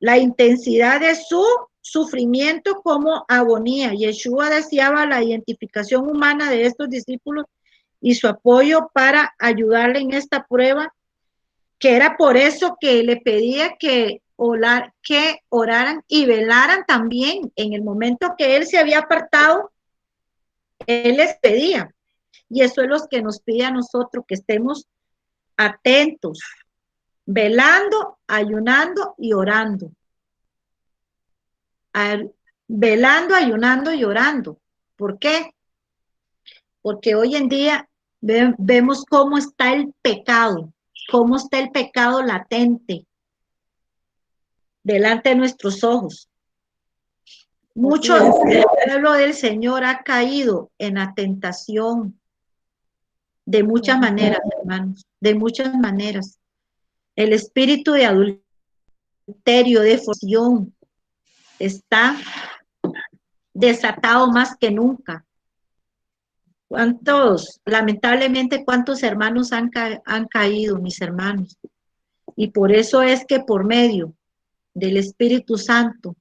La intensidad de su sufrimiento como agonía. Yeshua deseaba la identificación humana de estos discípulos y su apoyo para ayudarle en esta prueba, que era por eso que le pedía que oraran y velaran también. En el momento que él se había apartado, él les pedía. Y eso es lo que nos pide a nosotros, que estemos atentos, velando, ayunando y orando. Velando, ayunando y orando. ¿Por qué? Porque hoy en día vemos cómo está el pecado latente delante de nuestros ojos. Mucho del pueblo del Señor ha caído en la tentación de muchas maneras, hermanos, de muchas maneras. El espíritu de adulterio, de fornicación, está desatado más que nunca. Lamentablemente, cuántos hermanos han caído, mis hermanos? Y por eso es que por medio del Espíritu Santo,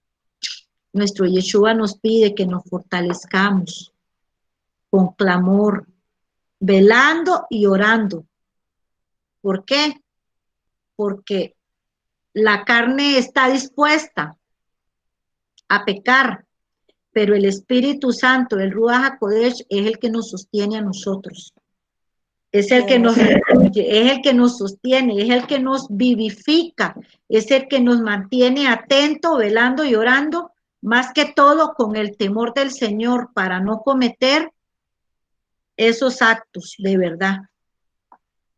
nuestro Yeshua nos pide que nos fortalezcamos, con clamor, velando y orando. ¿Por qué? Porque la carne está dispuesta a pecar, pero el Espíritu Santo, el Ruach HaKodesh, es el que nos sostiene a nosotros. Es el que nos restituye, es el que nos sostiene, es el que nos vivifica, es el que nos mantiene atento, velando y orando, más que todo con el temor del Señor para no cometer esos actos de verdad,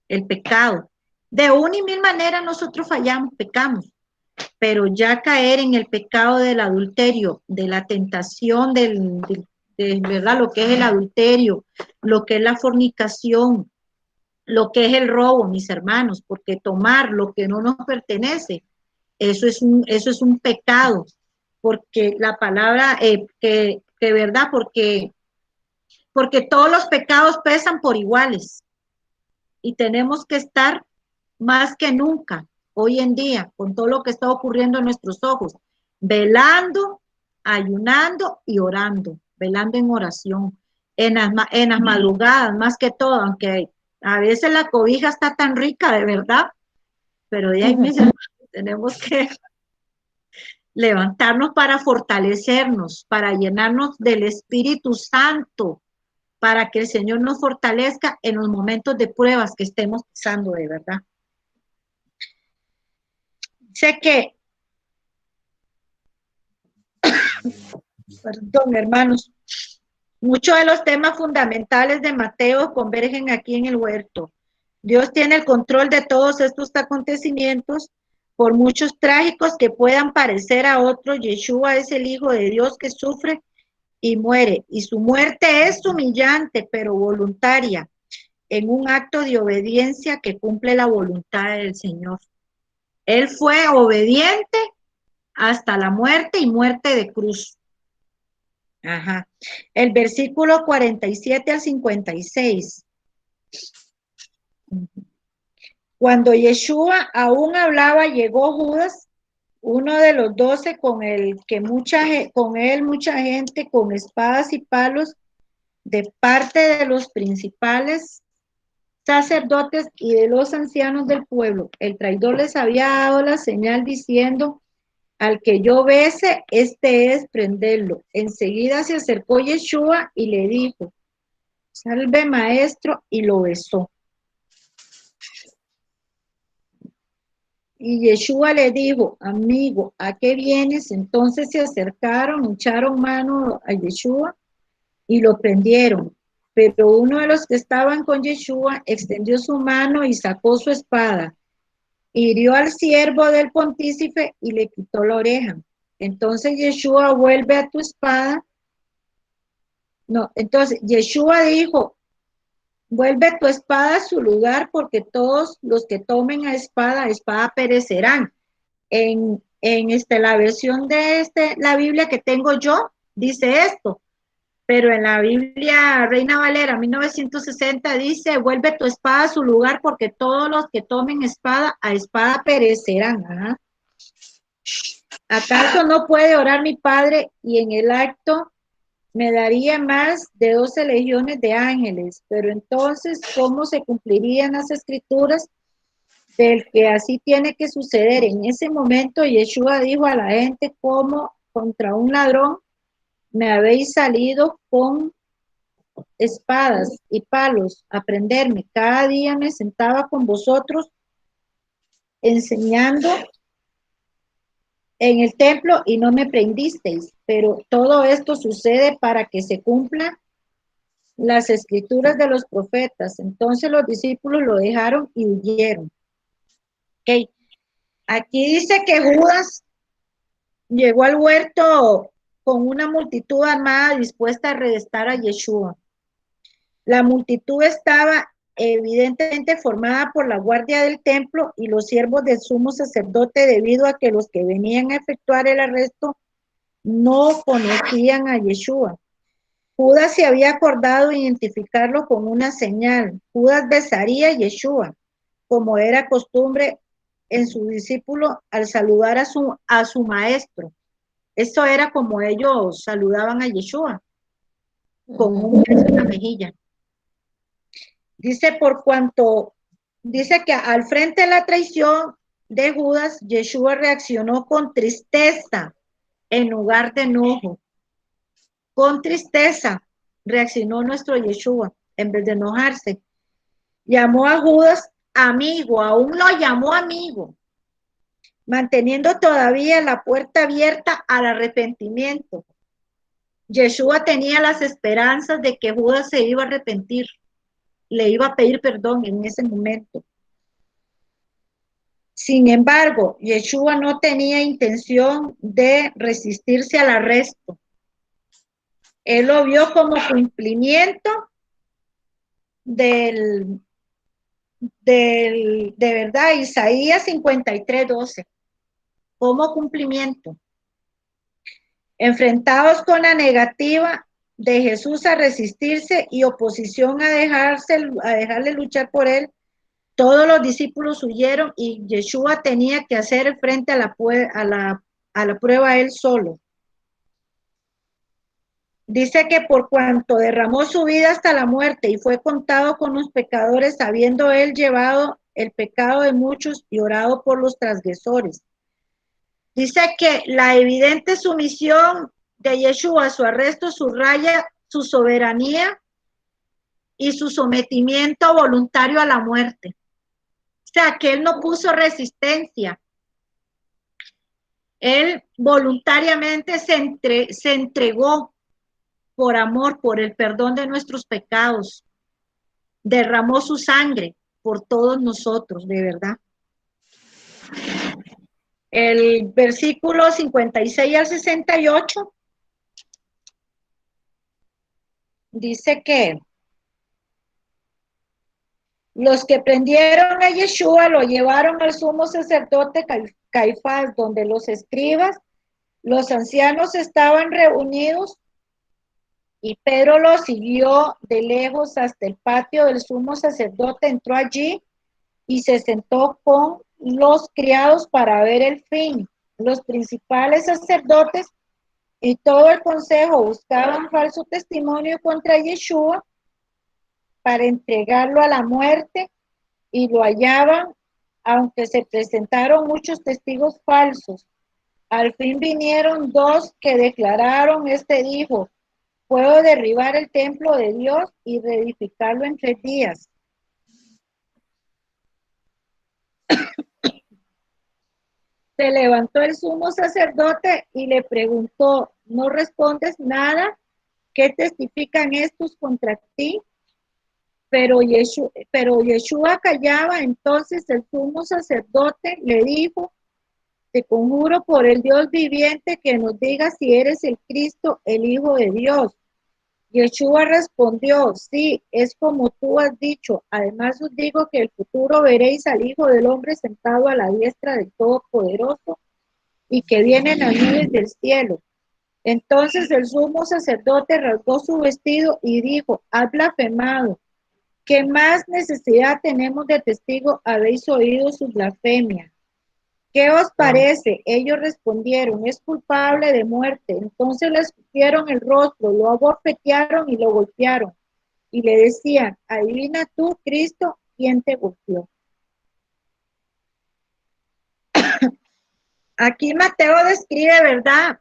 el pecado. De una y mil maneras nosotros fallamos, pecamos, pero ya caer en el pecado del adulterio, de la tentación de verdad, lo que es el adulterio, lo que es la fornicación, lo que es el robo, mis hermanos, porque tomar lo que no nos pertenece, eso es un pecado, porque la palabra, verdad, porque todos los pecados pesan por iguales y tenemos que estar más que nunca, hoy en día, con todo lo que está ocurriendo en nuestros ojos, velando, ayunando y orando, velando en oración, en las madrugadas, más que todo, aunque a veces la cobija está tan rica, de verdad, pero de ahí mismo tenemos que levantarnos para fortalecernos, para llenarnos del Espíritu Santo, para que el Señor nos fortalezca en los momentos de pruebas que estemos pasando, de verdad. Sé que, perdón, hermanos, muchos de los temas fundamentales de Mateo convergen aquí en el huerto. Dios tiene el control de todos estos acontecimientos, por muchos trágicos que puedan parecer a otros. Yeshua es el Hijo de Dios que sufre y muere, y su muerte es humillante, pero voluntaria, en un acto de obediencia que cumple la voluntad del Señor. Él fue obediente hasta la muerte y muerte de cruz. Ajá. El versículo 47 al 56. Cuando Yeshua aún hablaba, llegó Judas, uno de los 12, con él mucha gente con espadas y palos de parte de los principales sacerdotes y de los ancianos del pueblo. El traidor les había dado la señal diciendo: al que yo bese, este es prenderlo. Enseguida se acercó Yeshua y le dijo: salve, maestro, y lo besó. Y Yeshua le dijo: amigo, ¿a qué vienes? Entonces se acercaron, echaron mano a Yeshua y lo prendieron. Pero uno de los que estaban con Yeshua extendió su mano y sacó su espada, hirió al siervo del pontífice y le quitó la oreja. Entonces Yeshua: vuelve a tu espada. No, entonces Yeshua dijo: vuelve tu espada a su lugar, porque todos los que tomen a espada perecerán. La versión de la Biblia que tengo yo, dice esto, pero en la Biblia Reina Valera 1960 dice: vuelve tu espada a su lugar, porque todos los que tomen espada a espada perecerán. Ajá. ¿Acaso no puede orar mi Padre y en el acto me daría más de 12 legiones de ángeles? Pero entonces, ¿cómo se cumplirían las escrituras del que así tiene que suceder? En ese momento Yeshua dijo a la gente: como contra un ladrón me habéis salido con espadas y palos a prenderme. Cada día me sentaba con vosotros enseñando en el templo y no me prendisteis, pero todo esto sucede para que se cumplan las escrituras de los profetas. Entonces los discípulos lo dejaron y huyeron. Okay. Aquí dice que Judas llegó al huerto con una multitud armada dispuesta a arrestar a Yeshua. La multitud estaba evidentemente formada por la guardia del templo y los siervos del sumo sacerdote, debido a que los que venían a efectuar el arresto no conocían a Yeshua. Judas se había acordado identificarlo con una señal. Judas besaría a Yeshua, como era costumbre en su discípulo al saludar a su maestro. Eso era como ellos saludaban a Yeshua. con un beso en la mejilla. Dice dice que al frente de la traición de Judas, Yeshua reaccionó con tristeza en lugar de enojo. Con tristeza reaccionó nuestro Yeshua en vez de enojarse. Llamó a Judas amigo, aún lo llamó amigo, manteniendo todavía la puerta abierta al arrepentimiento. Yeshua tenía las esperanzas de que Judas se iba a arrepentir, le iba a pedir perdón en ese momento. Sin embargo, Yeshua no tenía intención de resistirse al arresto. Él lo vio como cumplimiento de verdad, Isaías 53:12, como cumplimiento. Enfrentados con la negativa de Jesús a resistirse y oposición a dejarle luchar por él, todos los discípulos huyeron y Yeshua tenía que hacer frente a la prueba él solo. Dice que por cuanto derramó su vida hasta la muerte y fue contado con los pecadores, habiendo él llevado el pecado de muchos y orado por los transgresores. Dice que la evidente sumisión de Yeshua a su arresto subraya su soberanía y su sometimiento voluntario a la muerte. O sea, que él no puso resistencia. Él voluntariamente se entregó por amor, por el perdón de nuestros pecados. Derramó su sangre por todos nosotros, de verdad. El versículo 56 al 68 dice que los que prendieron a Yeshua lo llevaron al sumo sacerdote Caifás, donde los escribas, los ancianos estaban reunidos, y Pedro lo siguió de lejos hasta el patio del sumo sacerdote, entró allí y se sentó con los criados para ver el fin. Los principales sacerdotes y todo el consejo buscaban falso testimonio contra Yeshua para entregarlo a la muerte, y lo hallaban, aunque se presentaron muchos testigos falsos. Al fin vinieron dos que declararon, dijo: puedo derribar el templo de Dios y reedificarlo en 3 días. Se levantó el sumo sacerdote y le preguntó: ¿no respondes nada? ¿Qué testifican estos contra ti? Pero Yeshua callaba. Entonces el sumo sacerdote le dijo: te conjuro por el Dios viviente que nos digas si eres el Cristo, el Hijo de Dios. Yeshua respondió: sí, es como tú has dicho. Además os digo que en el futuro veréis al Hijo del Hombre sentado a la diestra del Todopoderoso y que viene en las nubes del cielo. Entonces el sumo sacerdote rasgó su vestido y dijo: has blasfemado. ¿Qué más necesidad tenemos de testigo? Habéis oído su blasfemia. ¿Qué os parece? Ellos respondieron: es culpable de muerte. Entonces le escupieron el rostro, lo abofetearon y lo golpearon. Y le decían: adivina tú, Cristo, ¿quién te golpeó? Aquí Mateo describe, ¿verdad?,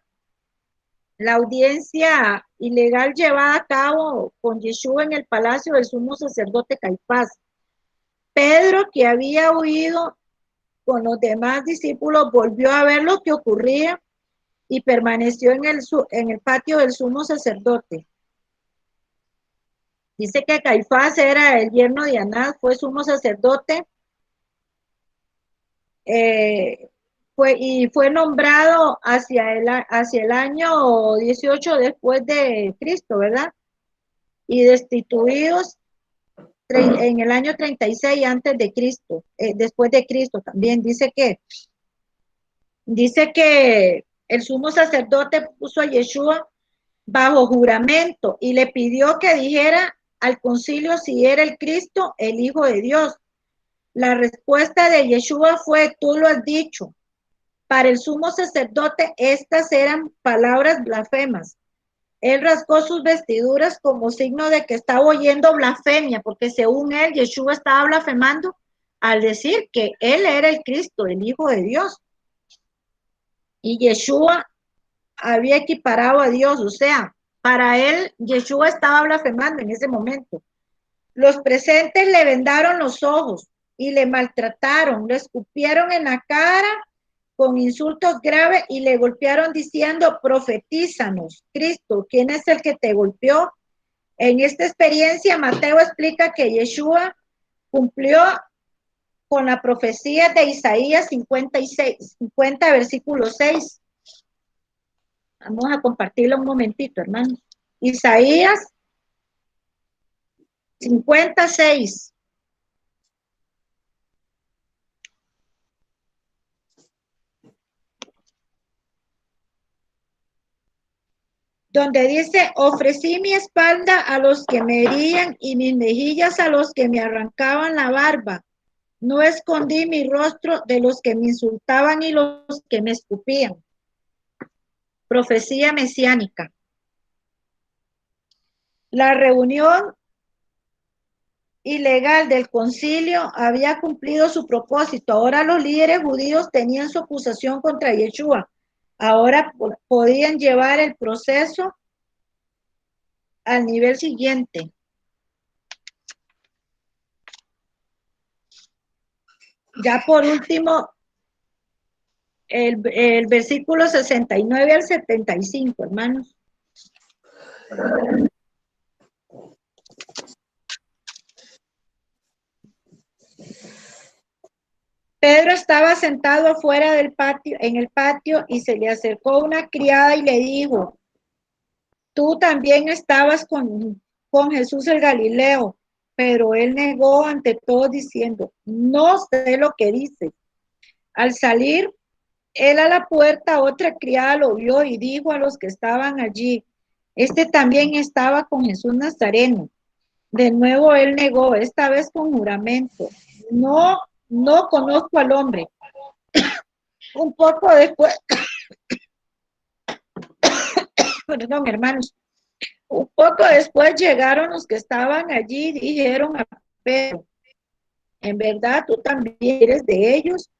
la audiencia ilegal llevada a cabo con Yeshua en el palacio del sumo sacerdote Caifás. Pedro, que había huido con los demás discípulos, volvió a ver lo que ocurría y permaneció en el patio del sumo sacerdote. Dice que Caifás era el yerno de Anás, fue sumo sacerdote, fue nombrado hacia el año 18 después de Cristo, ¿verdad? Y destituidos en el año 36 antes de Cristo, después de Cristo también. Dice que el sumo sacerdote puso a Yeshua bajo juramento y le pidió que dijera al concilio si era el Cristo, el Hijo de Dios. La respuesta de Yeshua fue: tú lo has dicho. Para el sumo sacerdote estas eran palabras blasfemas. Él rasgó sus vestiduras como signo de que estaba oyendo blasfemia, porque según él, Yeshua estaba blasfemando al decir que él era el Cristo, el Hijo de Dios. Y Yeshua había equiparado a Dios, o sea, para él, Yeshua estaba blasfemando en ese momento. Los presentes le vendaron los ojos y le maltrataron, le escupieron en la cara con insultos graves y le golpearon diciendo, profetízanos, Cristo, ¿quién es el que te golpeó? En esta experiencia, Mateo explica que Yeshua cumplió con la profecía de Isaías 50, versículo 6. Vamos a compartirlo un momentito, hermanos. Isaías 56. Donde dice, ofrecí mi espalda a los que me herían y mis mejillas a los que me arrancaban la barba. No escondí mi rostro de los que me insultaban y los que me escupían. Profecía mesiánica. La reunión ilegal del concilio había cumplido su propósito. Ahora los líderes judíos tenían su acusación contra Yeshua. Ahora podían llevar el proceso al nivel siguiente. Ya por último, el versículo 69 al 75, hermanos. Pedro estaba sentado afuera del patio, en el patio, y se le acercó una criada y le dijo, tú también estabas con Jesús el Galileo. Pero él negó ante todos diciendo, no sé lo que dice. Al salir él a la puerta, otra criada lo vio y dijo a los que estaban allí, este también estaba con Jesús Nazareno. De nuevo él negó, esta vez con juramento, no, no conozco al hombre. Un poco después, perdón, hermanos, un poco después llegaron los que estaban allí y dijeron a Pedro, en verdad tú también eres de ellos,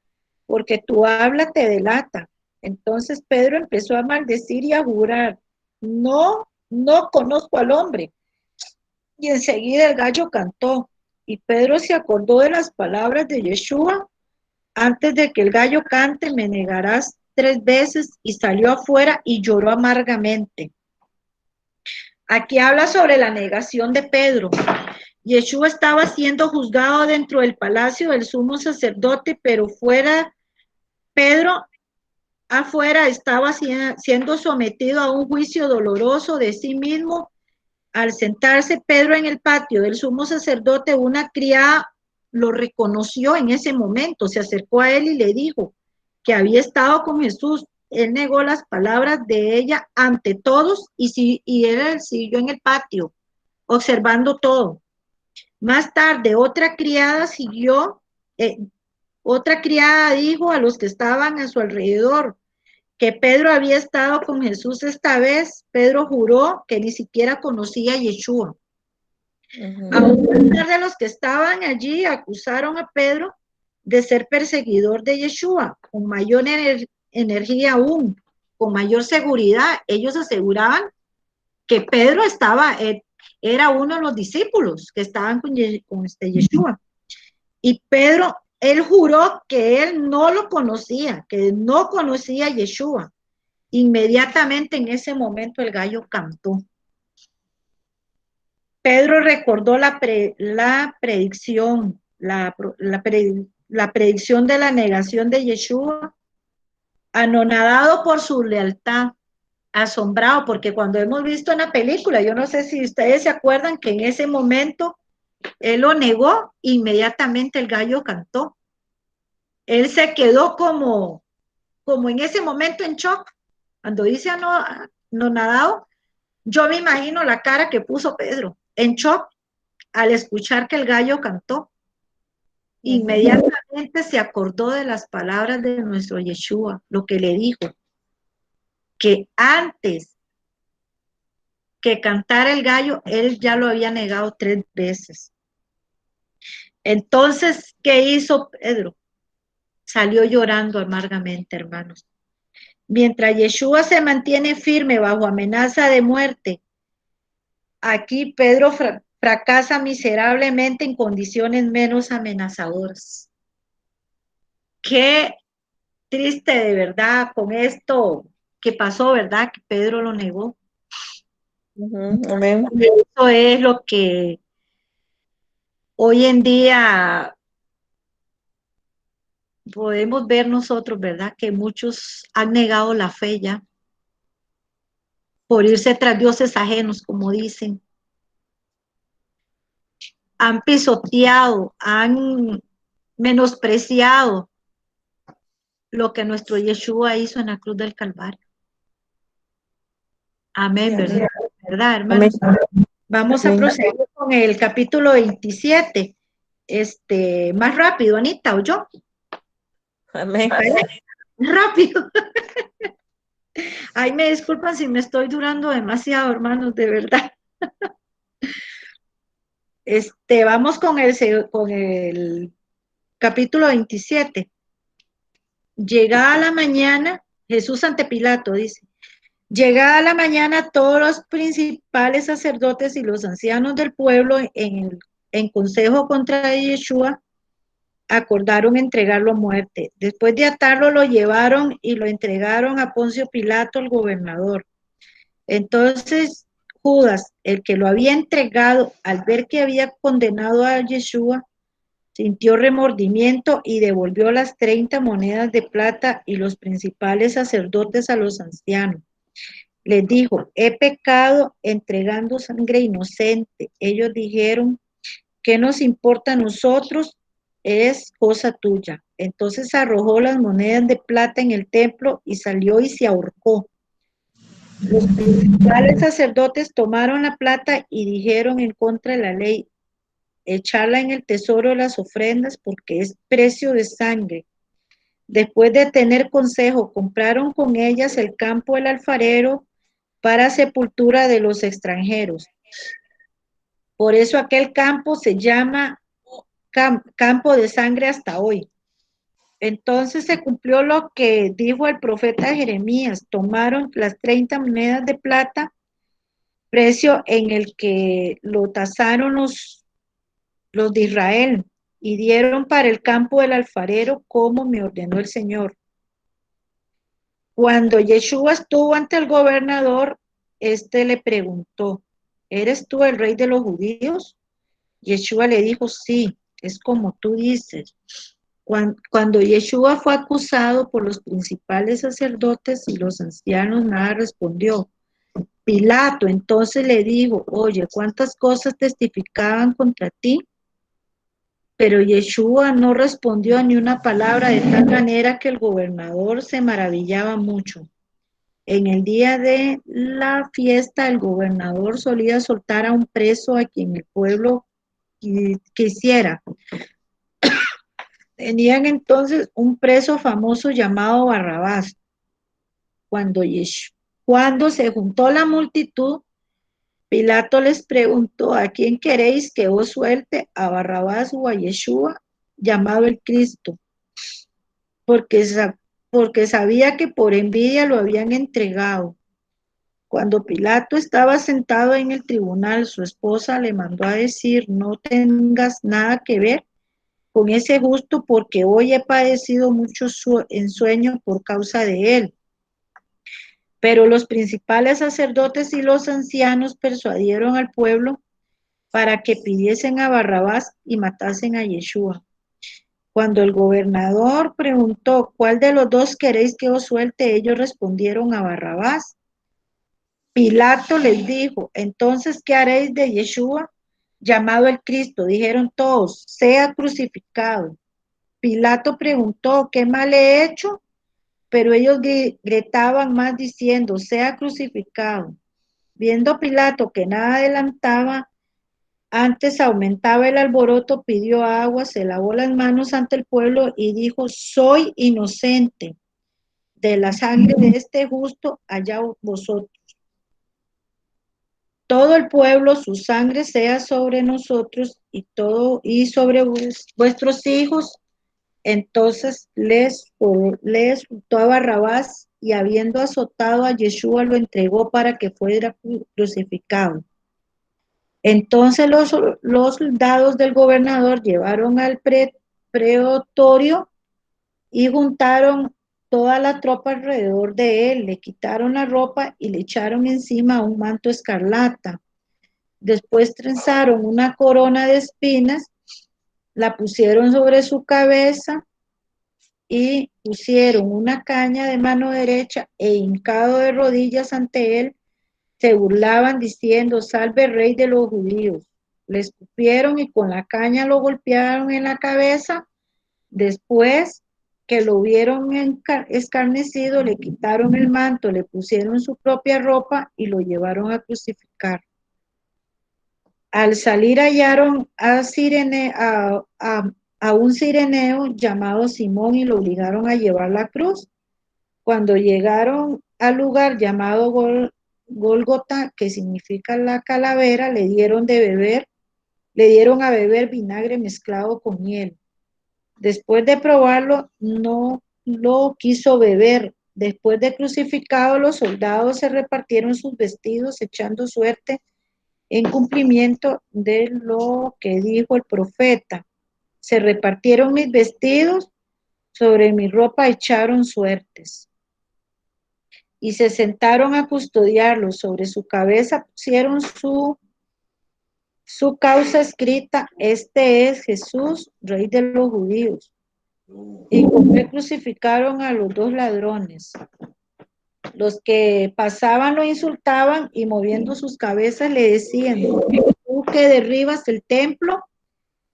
porque tu habla te delata. Entonces Pedro empezó a maldecir y a jurar, no, no conozco al hombre. Y enseguida el gallo cantó, y Pedro se acordó de las palabras de Yeshua, antes de que el gallo cante me negarás 3 veces, y salió afuera y lloró amargamente. Aquí habla sobre la negación de Pedro. Yeshua estaba siendo juzgado dentro del palacio del sumo sacerdote, pero fuera, Pedro afuera estaba siendo sometido a un juicio doloroso de sí mismo. Al sentarse Pedro en el patio del sumo sacerdote, una criada lo reconoció en ese momento, se acercó a él y le dijo que había estado con Jesús. Él negó las palabras de ella ante todos y él siguió en el patio observando todo. Más tarde otra criada dijo a los que estaban a su alrededor que Pedro había estado con Jesús esta vez. Pedro juró que ni siquiera conocía a Yeshua. Aún más tarde los que estaban allí acusaron a Pedro de ser perseguidor de Yeshua, con mayor energía aún, con mayor seguridad. Ellos aseguraban que Pedro era uno de los discípulos que estaban con Yeshua. Y Pedro, él juró que él no lo conocía, que no conocía a Yeshua. Inmediatamente en ese momento el gallo cantó. Pedro recordó la predicción, la predicción de la negación de Yeshua, anonadado por su lealtad, asombrado, porque cuando hemos visto en la película, yo no sé si ustedes se acuerdan que en ese momento él lo negó, inmediatamente el gallo cantó. Él se quedó como en ese momento en shock. Cuando dice anonadado, yo me imagino la cara que puso Pedro, en shock, al escuchar que el gallo cantó. Inmediatamente se acordó de las palabras de nuestro Yeshua, lo que le dijo, que antes que cantara el gallo, él ya lo había negado 3 veces. Entonces, ¿qué hizo Pedro? Salió llorando amargamente, hermanos. Mientras Yeshua se mantiene firme bajo amenaza de muerte, aquí Pedro fracasa miserablemente en condiciones menos amenazadoras. Qué triste de verdad con esto que pasó, ¿verdad? Que Pedro lo negó. Amén. Eso es lo que hoy en día podemos ver nosotros, ¿verdad? Que muchos han negado la fe ya por irse tras dioses ajenos, como dicen. Han pisoteado, han menospreciado lo que nuestro Yeshua hizo en la cruz del Calvario. Amén, ¿verdad? ¿Verdad, hermanos? Vamos a proseguir con el capítulo 27. Más rápido, Anita, ¿o yo? Amén. Rápido. Ay, me disculpan si me estoy durando demasiado, hermanos, de verdad. Vamos con el capítulo 27. Llegada la mañana, Jesús ante Pilato dice, llegada la mañana todos los principales sacerdotes y los ancianos del pueblo en consejo contra Yeshua acordaron entregarlo a muerte. Después de atarlo, lo llevaron y lo entregaron a Poncio Pilato, el gobernador. Entonces Judas, el que lo había entregado, al ver que había condenado a Yeshua, sintió remordimiento y devolvió las 30 monedas de plata y los principales sacerdotes a los ancianos. Les dijo, he pecado entregando sangre inocente. Ellos dijeron, ¿qué nos importa a nosotros? Es cosa tuya. Entonces arrojó las monedas de plata en el templo y salió y se ahorcó. Los principales sacerdotes tomaron la plata y dijeron en contra de la ley, echarla en el tesoro de las ofrendas porque es precio de sangre. Después de tener consejo, compraron con ellas el campo del alfarero para sepultura de los extranjeros. Por eso aquel campo se llama campo de sangre hasta hoy. Entonces se cumplió lo que dijo el profeta Jeremías. Tomaron las 30 monedas de plata, precio en el que lo tasaron los de Israel, y dieron para el campo del alfarero como me ordenó el Señor. Cuando Yeshua estuvo ante el gobernador, le preguntó, ¿eres tú el rey de los judíos? Yeshua le dijo, sí, es como tú dices. Cuando Yeshua fue acusado por los principales sacerdotes y los ancianos, nada respondió. Pilato entonces le dijo, oye, ¿cuántas cosas testificaban contra ti? Pero Yeshua no respondió ni una palabra, de tal manera que el gobernador se maravillaba mucho. En el día de la fiesta, el gobernador solía soltar a un preso a quien el pueblo quisiera. Tenían entonces un preso famoso llamado Barrabás. Cuando se juntó la multitud, Pilato les preguntó, ¿a quién queréis que os suelte? ¿A Barrabás o a Yeshua, llamado el Cristo? Porque sabía que por envidia lo habían entregado. Cuando Pilato estaba sentado en el tribunal, su esposa le mandó a decir, no tengas nada que ver con ese justo, porque hoy he padecido mucho ensueño por causa de él. Pero los principales sacerdotes y los ancianos persuadieron al pueblo para que pidiesen a Barrabás y matasen a Yeshua. Cuando el gobernador preguntó, ¿cuál de los dos queréis que os suelte? Ellos respondieron a Barrabás. Pilato les dijo, entonces, ¿qué haréis de Yeshua, llamado el Cristo? Dijeron todos, sea crucificado. Pilato preguntó, ¿qué mal he hecho? Pero ellos gritaban más diciendo, sea crucificado. Viendo Pilato que nada adelantaba, antes aumentaba el alboroto, pidió agua, se lavó las manos ante el pueblo y dijo, soy inocente de la sangre de este justo, allá vosotros. todo el pueblo, su sangre sea sobre nosotros y sobre vuestros hijos. Entonces les soltó a Barrabás y habiendo azotado a Yeshua lo entregó para que fuera crucificado. Entonces los soldados del gobernador llevaron al pretorio y juntaron toda la tropa alrededor de él, le quitaron la ropa y le echaron encima un manto escarlata. Después trenzaron una corona de espinas, la pusieron sobre su cabeza y pusieron una caña de mano derecha e hincado de rodillas ante él, se burlaban diciendo, salve rey de los judíos. Le escupieron y con la caña lo golpearon en la cabeza. Después que lo hubieron escarnecido, le quitaron el manto, le pusieron su propia ropa y lo llevaron a crucificar. Al salir hallaron a un cireneo llamado Simón y lo obligaron a llevar la cruz. Cuando llegaron al lugar llamado Gólgota, que significa la calavera, le dieron a beber vinagre mezclado con miel. Después de probarlo, no lo quiso beber. Después de crucificado, los soldados se repartieron sus vestidos, echando suerte en cumplimiento de lo que dijo el profeta. Se repartieron mis vestidos, sobre mi ropa echaron suertes. Y se sentaron a custodiarlo. Sobre su cabeza pusieron su causa escrita, este es Jesús, rey de los judíos. Y con él crucificaron a los dos ladrones. Los que pasaban lo insultaban y moviendo sus cabezas le decían, tú que derribas el templo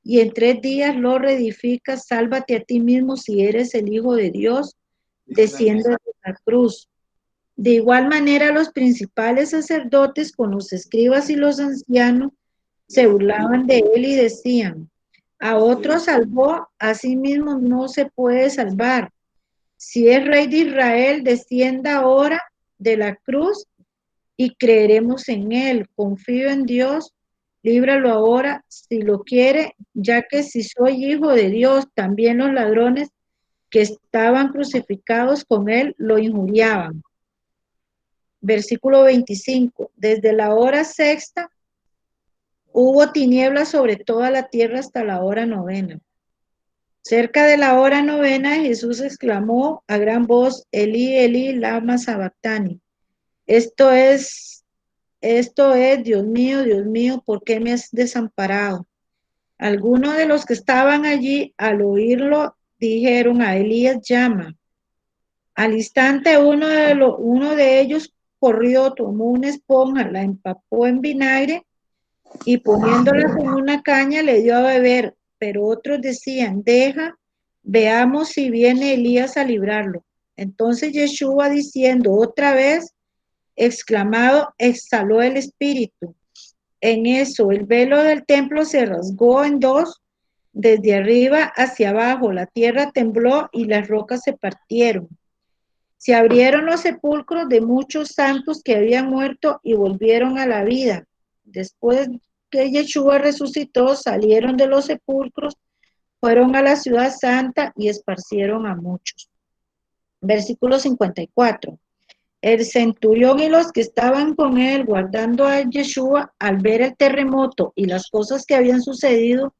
y en 3 días lo reedificas, sálvate a ti mismo si eres el Hijo de Dios, desciende de la cruz. De igual manera los principales sacerdotes con los escribas y los ancianos se burlaban de él y decían, a otro salvó, a sí mismo no se puede salvar. Si es rey de Israel, descienda ahora de la cruz y creeremos en él. Confío en Dios, líbralo ahora si lo quiere, ya que si soy hijo de Dios, también los ladrones que estaban crucificados con él lo injuriaban. Versículo 25. Desde la hora sexta hubo tinieblas sobre toda la tierra hasta la hora novena. Cerca de la hora novena, Jesús exclamó a gran voz, Elí, Elí, lama sabactani. Esto es, Dios mío, ¿por qué me has desamparado? Algunos de los que estaban allí, al oírlo, dijeron, a Elías llama. Al instante, uno de ellos corrió, tomó una esponja, la empapó en vinagre y poniéndola en una caña le dio a beber, pero otros decían, veamos si viene Elías a librarlo. Entonces Yeshua diciendo otra vez, exclamado, exhaló el espíritu. En eso el velo del templo se rasgó en dos, desde arriba hacia abajo, la tierra tembló y las rocas se partieron. Se abrieron los sepulcros de muchos santos que habían muerto y volvieron a la vida. Después que Yeshua resucitó, salieron de los sepulcros, fueron a la ciudad santa y esparcieron a muchos. Versículo 54. El centurión y los que estaban con él guardando a Yeshua, al ver el terremoto y las cosas que habían sucedido,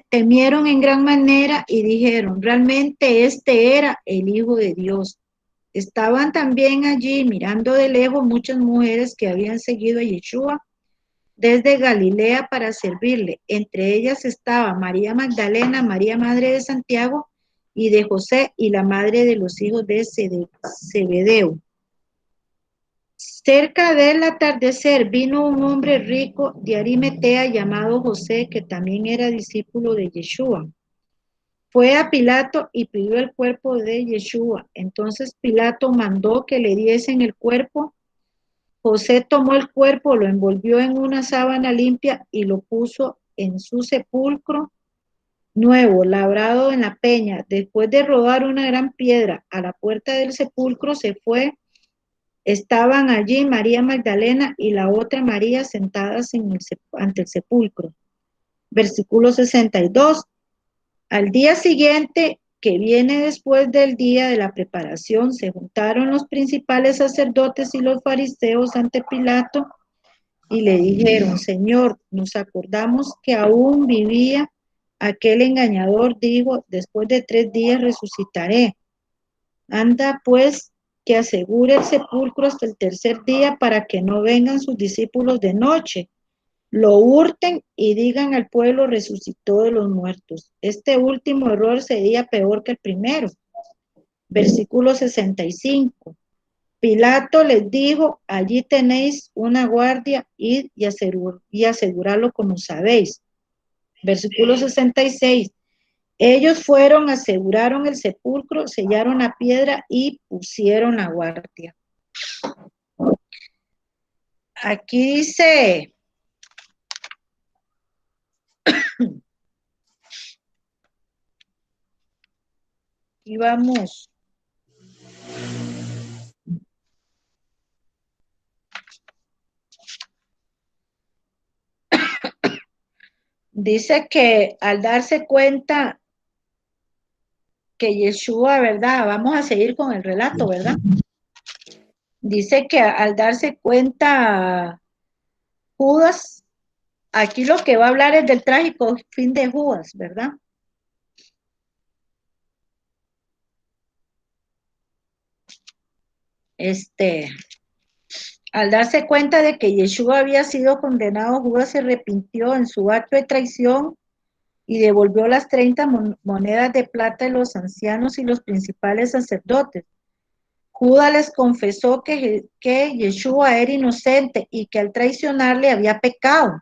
temieron en gran manera y dijeron, realmente este era el Hijo de Dios. Estaban también allí mirando de lejos muchas mujeres que habían seguido a Yeshua desde Galilea para servirle. Entre ellas estaba María Magdalena, María madre de Santiago y de José y la madre de los hijos de Zebedeo. Cerca del atardecer vino un hombre rico de Arimatea llamado José, que también era discípulo de Yeshua. Fue a Pilato y pidió el cuerpo de Yeshua. Entonces Pilato mandó que le diesen el cuerpo. José tomó el cuerpo, lo envolvió en una sábana limpia y lo puso en su sepulcro nuevo, labrado en la peña. Después de rodar una gran piedra a la puerta del sepulcro, se fue Estaban allí María Magdalena y la otra María sentadas ante el sepulcro. Versículo 62. Al día siguiente, que viene después del día de la preparación, se juntaron los principales sacerdotes y los fariseos ante Pilato y le dijeron: Señor, nos acordamos que aún vivía aquel engañador, dijo: después de 3 días resucitaré. Anda pues, que asegure el sepulcro hasta el tercer día, para que no vengan sus discípulos de noche, lo hurten y digan al pueblo: resucitó de los muertos. Este último error sería peor que el primero. Versículo 65. Pilato les dijo: allí tenéis una guardia, id y asegurarlo como sabéis. Versículo 66. Ellos fueron, aseguraron el sepulcro, sellaron la piedra y pusieron la guardia. Aquí dice, y vamos, dice que al darse cuenta que Yeshua, ¿verdad? Vamos a seguir con el relato, ¿verdad? Dice que al darse cuenta Judas, aquí lo que va a hablar es del trágico fin de Judas, ¿verdad? Al darse cuenta de que Yeshua había sido condenado, Judas se arrepintió en su acto de traición y devolvió las 30 monedas de plata de los ancianos y los principales sacerdotes. Judas les confesó que Yeshua era inocente y que al traicionarle había pecado.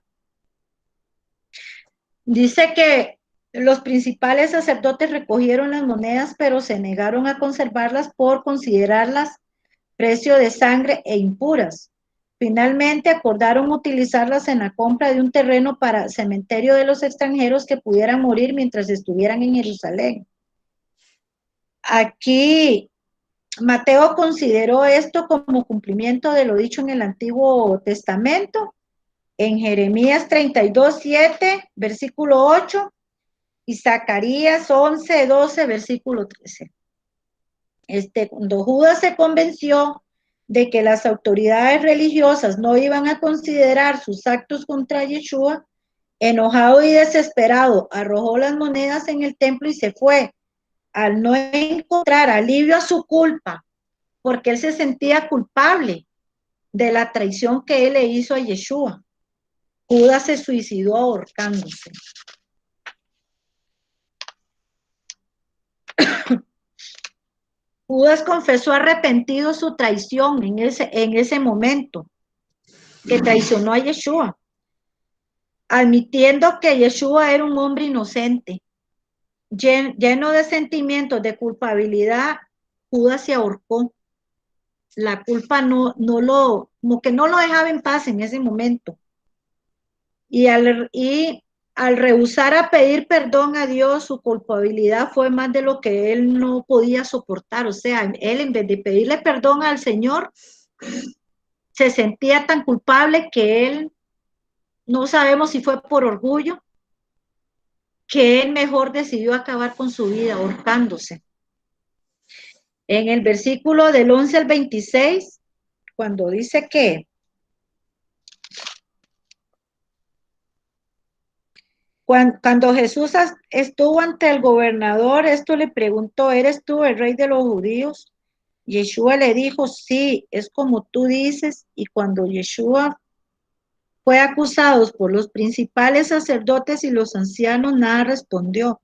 Dice que los principales sacerdotes recogieron las monedas, pero se negaron a conservarlas por considerarlas precio de sangre e impuras. Finalmente acordaron utilizarlas en la compra de un terreno para cementerio de los extranjeros que pudieran morir mientras estuvieran en Jerusalén. Aquí Mateo consideró esto como cumplimiento de lo dicho en el Antiguo Testamento, en Jeremías 32:7, versículo 8, y Zacarías 11:12, versículo 13. Cuando Judas se convenció de que las autoridades religiosas no iban a considerar sus actos contra Yeshua, enojado y desesperado, arrojó las monedas en el templo y se fue, al no encontrar alivio a su culpa, porque él se sentía culpable de la traición que él le hizo a Yeshua. Judas se suicidó ahorcándose. Judas confesó arrepentido su traición en ese momento, que traicionó a Yeshua, admitiendo que Yeshua era un hombre inocente. Lleno de sentimientos de culpabilidad, Judas se ahorcó. La culpa como que no lo dejaba en paz en ese momento. Y al rehusar a pedir perdón a Dios, su culpabilidad fue más de lo que él no podía soportar. O sea, él, en vez de pedirle perdón al Señor, se sentía tan culpable que él, no sabemos si fue por orgullo, que él mejor decidió acabar con su vida ahorcándose. En el versículo del 11 al 26, cuando dice que cuando Jesús estuvo ante el gobernador, esto le preguntó: ¿eres tú el rey de los judíos? Yeshua le dijo: sí, es como tú dices. Y cuando Yeshua fue acusado por los principales sacerdotes y los ancianos, nada respondió.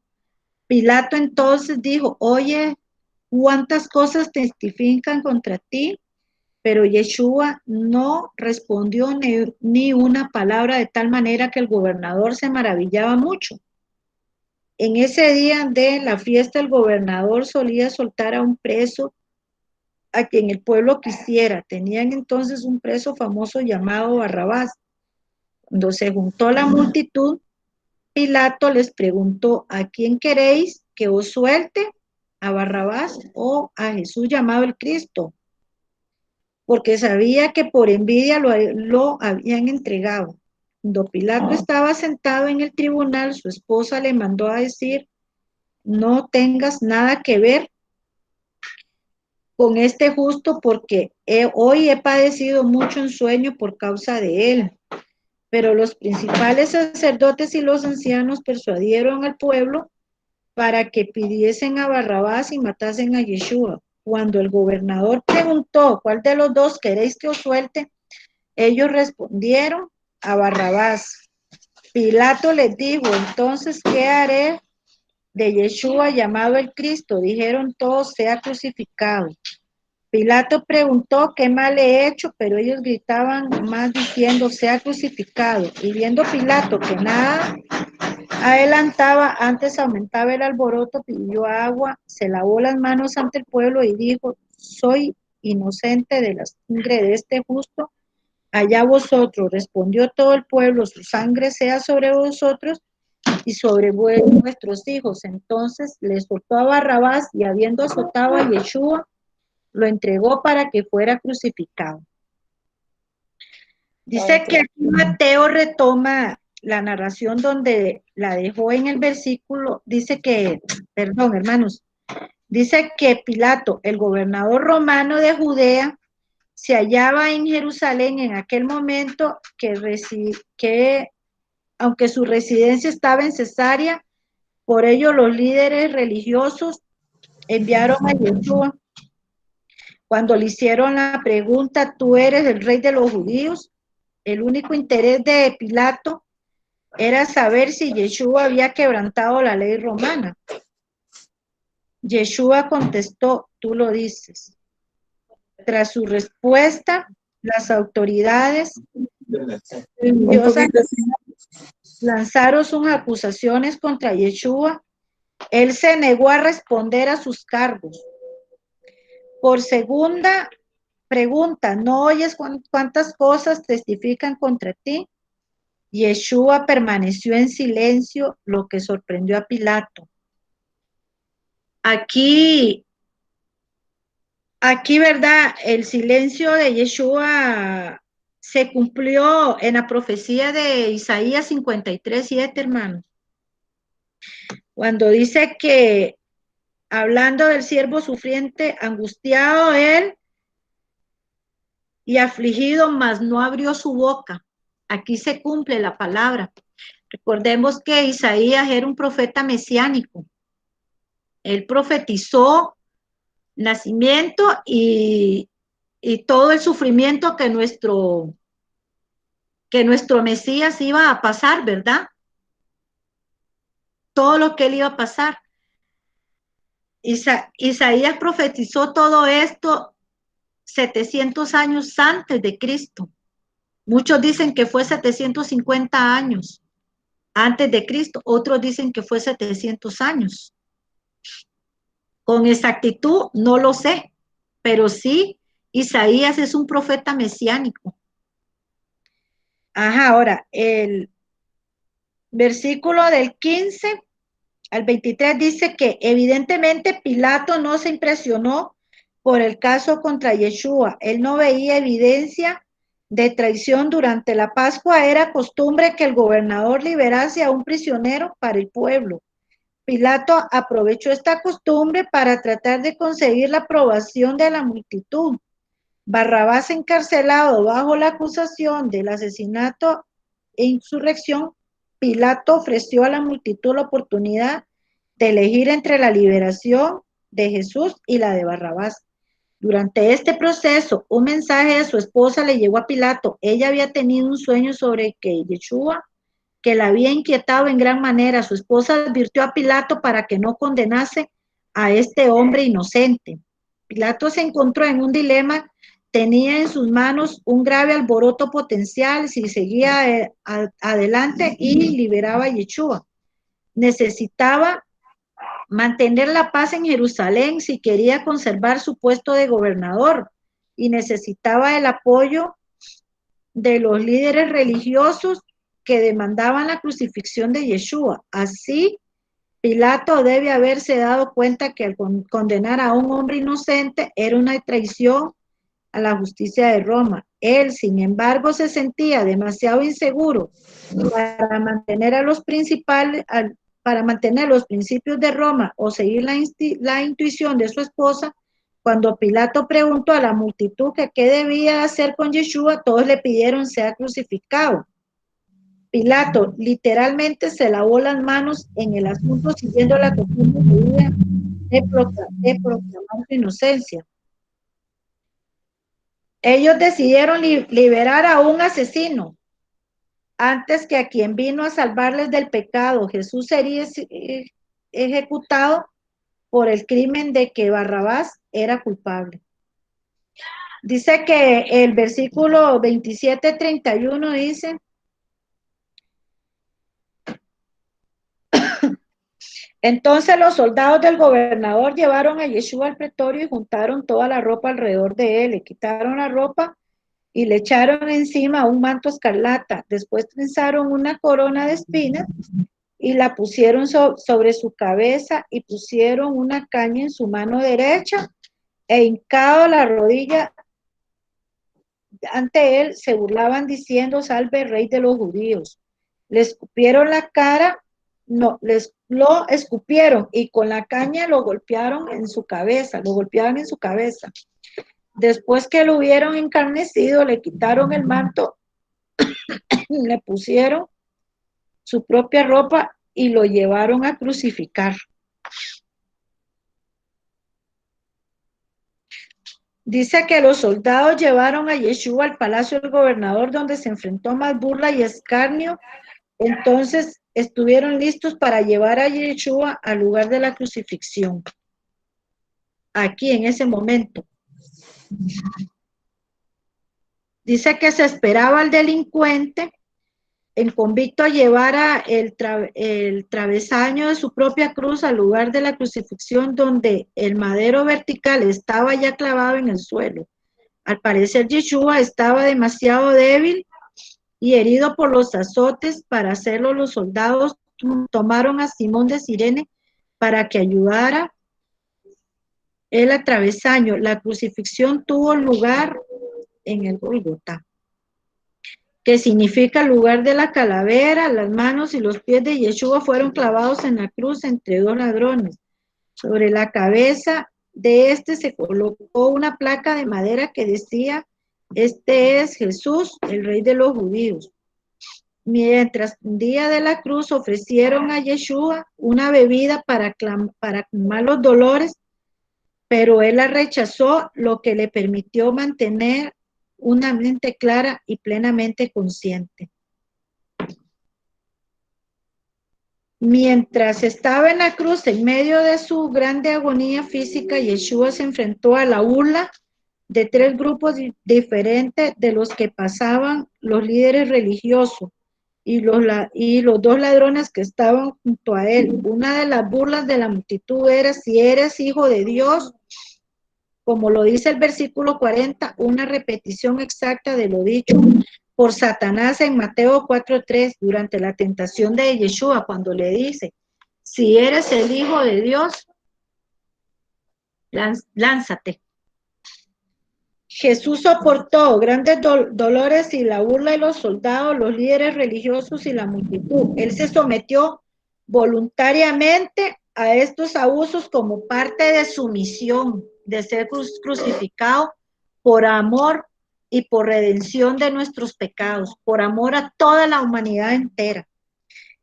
Pilato entonces dijo: oye, ¿cuántas cosas testifican contra ti? Pero Yeshua no respondió ni una palabra, de tal manera que el gobernador se maravillaba mucho. En ese día de la fiesta, el gobernador solía soltar a un preso a quien el pueblo quisiera. Tenían entonces un preso famoso llamado Barrabás. Cuando se juntó la multitud, Pilato les preguntó: ¿a quién queréis que os suelte? ¿A Barrabás o a Jesús llamado el Cristo? porque sabía que por envidia lo habían entregado. Cuando Pilato estaba sentado en el tribunal, su esposa le mandó a decir: no tengas nada que ver con este justo, porque hoy he padecido mucho en sueño por causa de él. Pero los principales sacerdotes y los ancianos persuadieron al pueblo para que pidiesen a Barrabás y matasen a Yeshua. Cuando el gobernador preguntó: ¿cuál de los dos queréis que os suelte?, ellos respondieron: a Barrabás. Pilato les dijo: entonces, ¿qué haré de Yeshua llamado el Cristo? Dijeron todos: sea crucificado. Pilato preguntó: ¿qué mal he hecho? Pero ellos gritaban más diciendo: sea crucificado. Y viendo Pilato que nada adelantaba, antes aumentaba el alboroto, pidió agua, se lavó las manos ante el pueblo y dijo: soy inocente de la sangre de este justo. Allá vosotros. Respondió todo el pueblo: su sangre sea sobre vosotros y sobre vuestros hijos. Entonces le soltó a Barrabás, y habiendo azotado a Yeshua, lo entregó para que fuera crucificado. Dice que aquí Mateo retoma la narración donde la dejó en el versículo. Dice que, perdón, hermanos, dice que Pilato, el gobernador romano de Judea, se hallaba en Jerusalén en aquel momento, que aunque su residencia estaba en Cesarea, por ello los líderes religiosos enviaron a Yeshua. Cuando le hicieron la pregunta: ¿tú eres el rey de los judíos?, el único interés de Pilato era saber si Yeshua había quebrantado la ley romana. Yeshua contestó: tú lo dices. Tras su respuesta, las autoridades religiosas lanzaron sus acusaciones contra Yeshua. Él se negó a responder a sus cargos. Por segunda pregunta: ¿no oyes cuántas cosas testifican contra ti? Yeshua permaneció en silencio, lo que sorprendió a Pilato. Aquí, ¿verdad? El silencio de Yeshua se cumplió en la profecía de Isaías 53:7, hermanos. Cuando dice que, hablando del siervo sufriente, angustiado él y afligido, mas no abrió su boca. Aquí se cumple la palabra. Recordemos que Isaías era un profeta mesiánico. Él profetizó nacimiento y todo el sufrimiento que nuestro Mesías iba a pasar, ¿verdad? Todo lo que él iba a pasar. Isaías profetizó todo esto 700 años antes de Cristo. Muchos dicen que fue 750 años antes de Cristo, otros dicen que fue 700 años. Con exactitud no lo sé, pero sí, Isaías es un profeta mesiánico. Ajá, ahora, el versículo del 15 al 23 dice que evidentemente Pilato no se impresionó por el caso contra Yeshua. Él no veía evidencia de traición. Durante la Pascua era costumbre que el gobernador liberase a un prisionero para el pueblo. Pilato aprovechó esta costumbre para tratar de conseguir la aprobación de la multitud. Barrabás, encarcelado bajo la acusación del asesinato e insurrección, Pilato ofreció a la multitud la oportunidad de elegir entre la liberación de Jesús y la de Barrabás. Durante este proceso, un mensaje de su esposa le llegó a Pilato. Ella había tenido un sueño sobre que Yeshua, que la había inquietado en gran manera. Su esposa advirtió a Pilato para que no condenase a este hombre inocente. Pilato se encontró en un dilema. Tenía en sus manos un grave alboroto potencial si seguía adelante y liberaba a Yeshua. Necesitaba mantener la paz en Jerusalén si quería conservar su puesto de gobernador, y necesitaba el apoyo de los líderes religiosos que demandaban la crucifixión de Yeshua. Así, Pilato debe haberse dado cuenta que al condenar a un hombre inocente era una traición a la justicia de Roma. Él, sin embargo, se sentía demasiado inseguro para mantener para mantener los principios de Roma o seguir la intuición de su esposa. Cuando Pilato preguntó a la multitud que qué debía hacer con Yeshua, todos le pidieron sea crucificado. Pilato literalmente se lavó las manos en el asunto siguiendo la costumbre de proclamar su inocencia. Ellos decidieron liberar a un asesino antes que a quien vino a salvarles del pecado. Jesús sería ejecutado por el crimen de que Barrabás era culpable. Dice que el versículo 27-31 dice: entonces los soldados del gobernador llevaron a Yeshua al pretorio y juntaron toda la ropa alrededor de él. Le quitaron la ropa y le echaron encima un manto escarlata. Después trenzaron una corona de espinas y la pusieron sobre su cabeza y pusieron una caña en su mano derecha e hincado la rodilla ante él se burlaban diciendo: salve rey de los judíos. Le escupieron la cara, no, lo escupieron y con la caña lo golpearon en su cabeza, lo golpeaban en su cabeza. Después que lo hubieron encarnecido, le quitaron el manto, le pusieron su propia ropa y lo llevaron a crucificar. Dice que los soldados llevaron a Yeshua al palacio del gobernador, donde se enfrentó a más burla y escarnio. Entonces estuvieron listos para llevar a Yeshua al lugar de la crucifixión. Aquí, en ese momento. Dice que se esperaba al delincuente, el convicto, llevara el travesaño de su propia cruz al lugar de la crucifixión, donde el madero vertical estaba ya clavado en el suelo. Al parecer, Yeshua estaba demasiado débil y herido por los azotes. Para hacerlo, los soldados tomaron a Simón de Cirene para que ayudara el travesaño. La crucifixión tuvo lugar en el Gólgota, que significa lugar de la calavera. Las manos y los pies de Yeshua fueron clavados en la cruz entre dos ladrones. Sobre la cabeza de este se colocó una placa de madera que decía: este es Jesús, el rey de los judíos. Mientras pendía de la cruz, ofrecieron a Yeshua una bebida para calmar los dolores, pero él la rechazó, lo que le permitió mantener una mente clara y plenamente consciente. Mientras estaba en la cruz, en medio de su grande agonía física, Yeshua se enfrentó a la burla de tres grupos diferentes de los que pasaban los líderes religiosos y los dos ladrones que estaban junto a él. Una de las burlas de la multitud era: si eres hijo de Dios, como lo dice el versículo 40, una repetición exacta de lo dicho por Satanás en Mateo 4:3, durante la tentación de Yeshua, cuando le dice: si eres el hijo de Dios, lánzate. Jesús soportó grandes dolores y la burla de los soldados, los líderes religiosos y la multitud. Él se sometió voluntariamente a estos abusos como parte de su misión de ser crucificado por amor y por redención de nuestros pecados, por amor a toda la humanidad entera.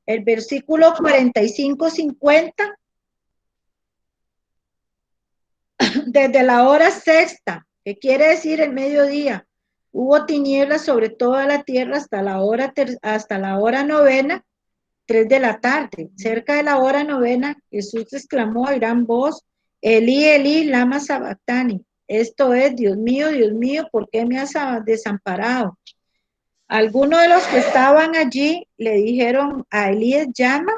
El versículo 45-50, desde la hora sexta, que quiere decir el mediodía, hubo tinieblas sobre toda la tierra hasta la hora novena, 3 de la tarde. Cerca de la hora novena, Jesús exclamó a gran voz: Elí, Elí, lama sabactani. Esto es: Dios mío, ¿por qué me has desamparado? Algunos de los que estaban allí le dijeron a Elías: llama.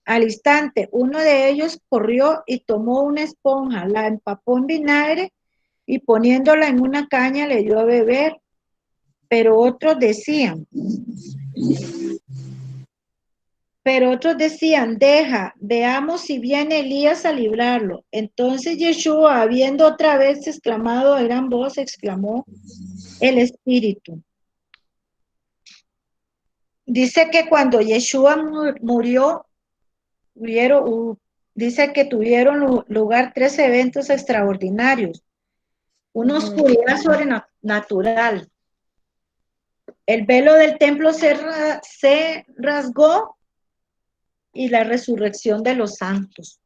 Al instante, uno de ellos corrió y tomó una esponja, la empapó en vinagre y poniéndola en una caña le dio a beber. Pero otros decían: Pero otros decían, deja, veamos si viene Elías a librarlo. Entonces Yeshua, habiendo otra vez exclamado a gran voz, exclamó el Espíritu. Dice que cuando Yeshua murió, dice que tuvieron lugar 3 eventos extraordinarios. Una oscuridad sobrenatural. El velo del templo se rasgó y la resurrección de los santos.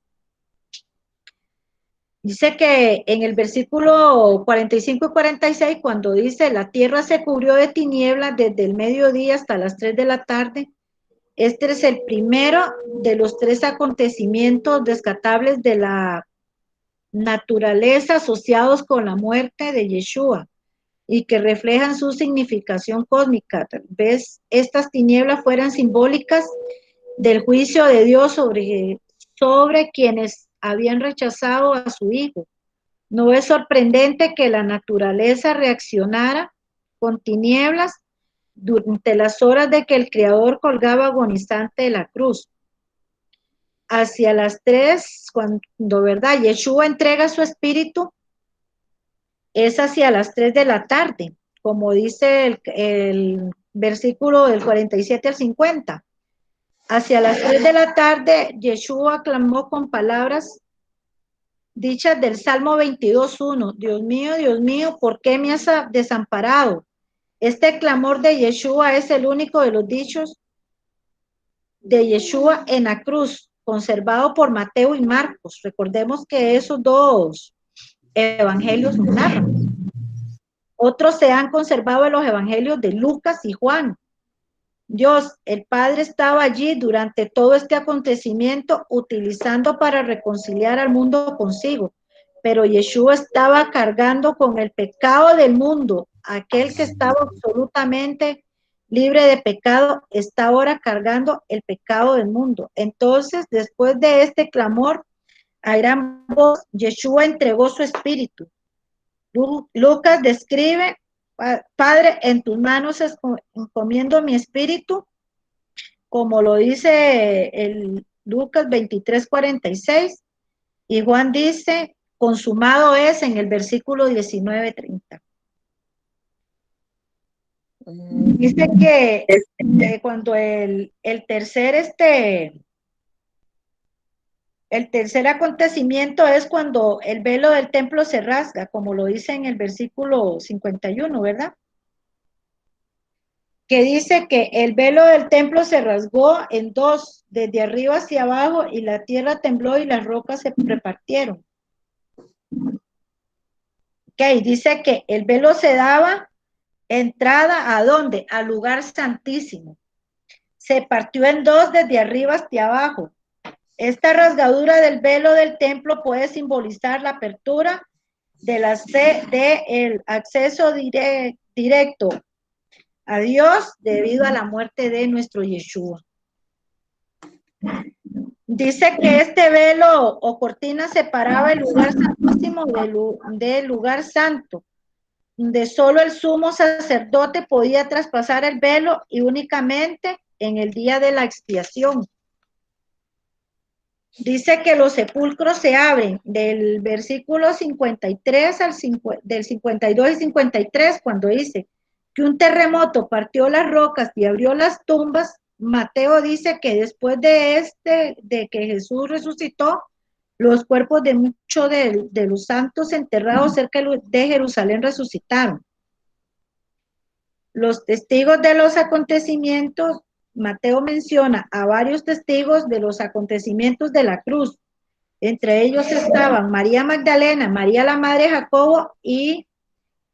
Dice que en el versículo 45 y 46, cuando dice, la tierra se cubrió de tinieblas desde el mediodía hasta las 3 de la tarde, este es el primero de los 3 acontecimientos rescatables de la naturaleza asociados con la muerte de Yeshua y que reflejan su significación cósmica. Tal vez estas tinieblas fueran simbólicas del juicio de Dios sobre quienes habían rechazado a su Hijo. No es sorprendente que la naturaleza reaccionara con tinieblas durante las horas de que el Creador colgaba agonizante de la cruz. Hacia las 3, cuando, ¿verdad?, Yeshua entrega su espíritu, es hacia las 3 de la tarde, como dice el versículo del 47 al 50. Hacia las 3 de la tarde, Yeshua clamó con palabras dichas del Salmo 22:1. Dios mío, ¿por qué me has desamparado? Este clamor de Yeshua es el único de los dichos de Yeshua en la cruz, conservado por Mateo y Marcos. Recordemos que esos 2 evangelios nos narran. Otros se han conservado en los evangelios de Lucas y Juan. Dios, el Padre, estaba allí durante todo este acontecimiento, utilizando para reconciliar al mundo consigo. Pero Yeshua estaba cargando con el pecado del mundo. Aquel que estaba absolutamente libre de pecado está ahora cargando el pecado del mundo. Entonces, después de este clamor, a gran voz, Yeshua entregó su espíritu. Lucas describe, Padre, en tus manos encomiendo mi espíritu, como lo dice el Lucas 23:46, y Juan dice, consumado es, en el versículo 19:30. Dice que cuando el tercer acontecimiento es cuando el velo del templo se rasga, como lo dice en el versículo 51, ¿verdad? Que dice que el velo del templo se rasgó en 2, desde arriba hacia abajo, y la tierra tembló y las rocas se repartieron. Ok, dice que el velo se daba entrada, ¿a dónde? Al lugar santísimo. Se partió en 2 desde arriba hacia abajo. Esta rasgadura del velo del templo puede simbolizar la apertura del acceso directo a Dios debido a la muerte de nuestro Yeshua. Dice que este velo o cortina separaba el lugar santísimo del lugar santo, donde solo el sumo sacerdote podía traspasar el velo, y únicamente en el día de la expiación. Dice que los sepulcros se abren del versículo 53 del 52 y 53, cuando dice que un terremoto partió las rocas y abrió las tumbas. Mateo dice que después de que Jesús resucitó, los cuerpos de muchos de los santos enterrados cerca de Jerusalén resucitaron. Los testigos de los acontecimientos, Mateo menciona a varios testigos de los acontecimientos de la cruz. Entre ellos estaban María Magdalena, María la madre de Jacobo y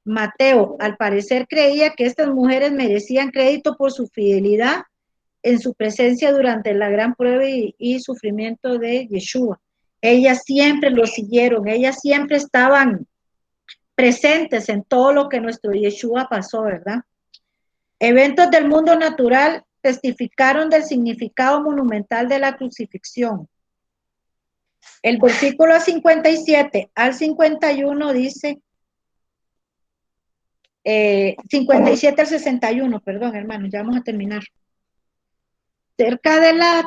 Mateo. Al parecer creía que estas mujeres merecían crédito por su fidelidad en su presencia durante la gran prueba y sufrimiento de Yeshua. Ellas siempre lo siguieron, ellas siempre estaban presentes en todo lo que nuestro Yeshua pasó, ¿verdad? Eventos del mundo natural testificaron del significado monumental de la crucifixión. El versículo 57 al 51 dice, 57 al 61, perdón, hermanos, ya vamos a terminar. Cerca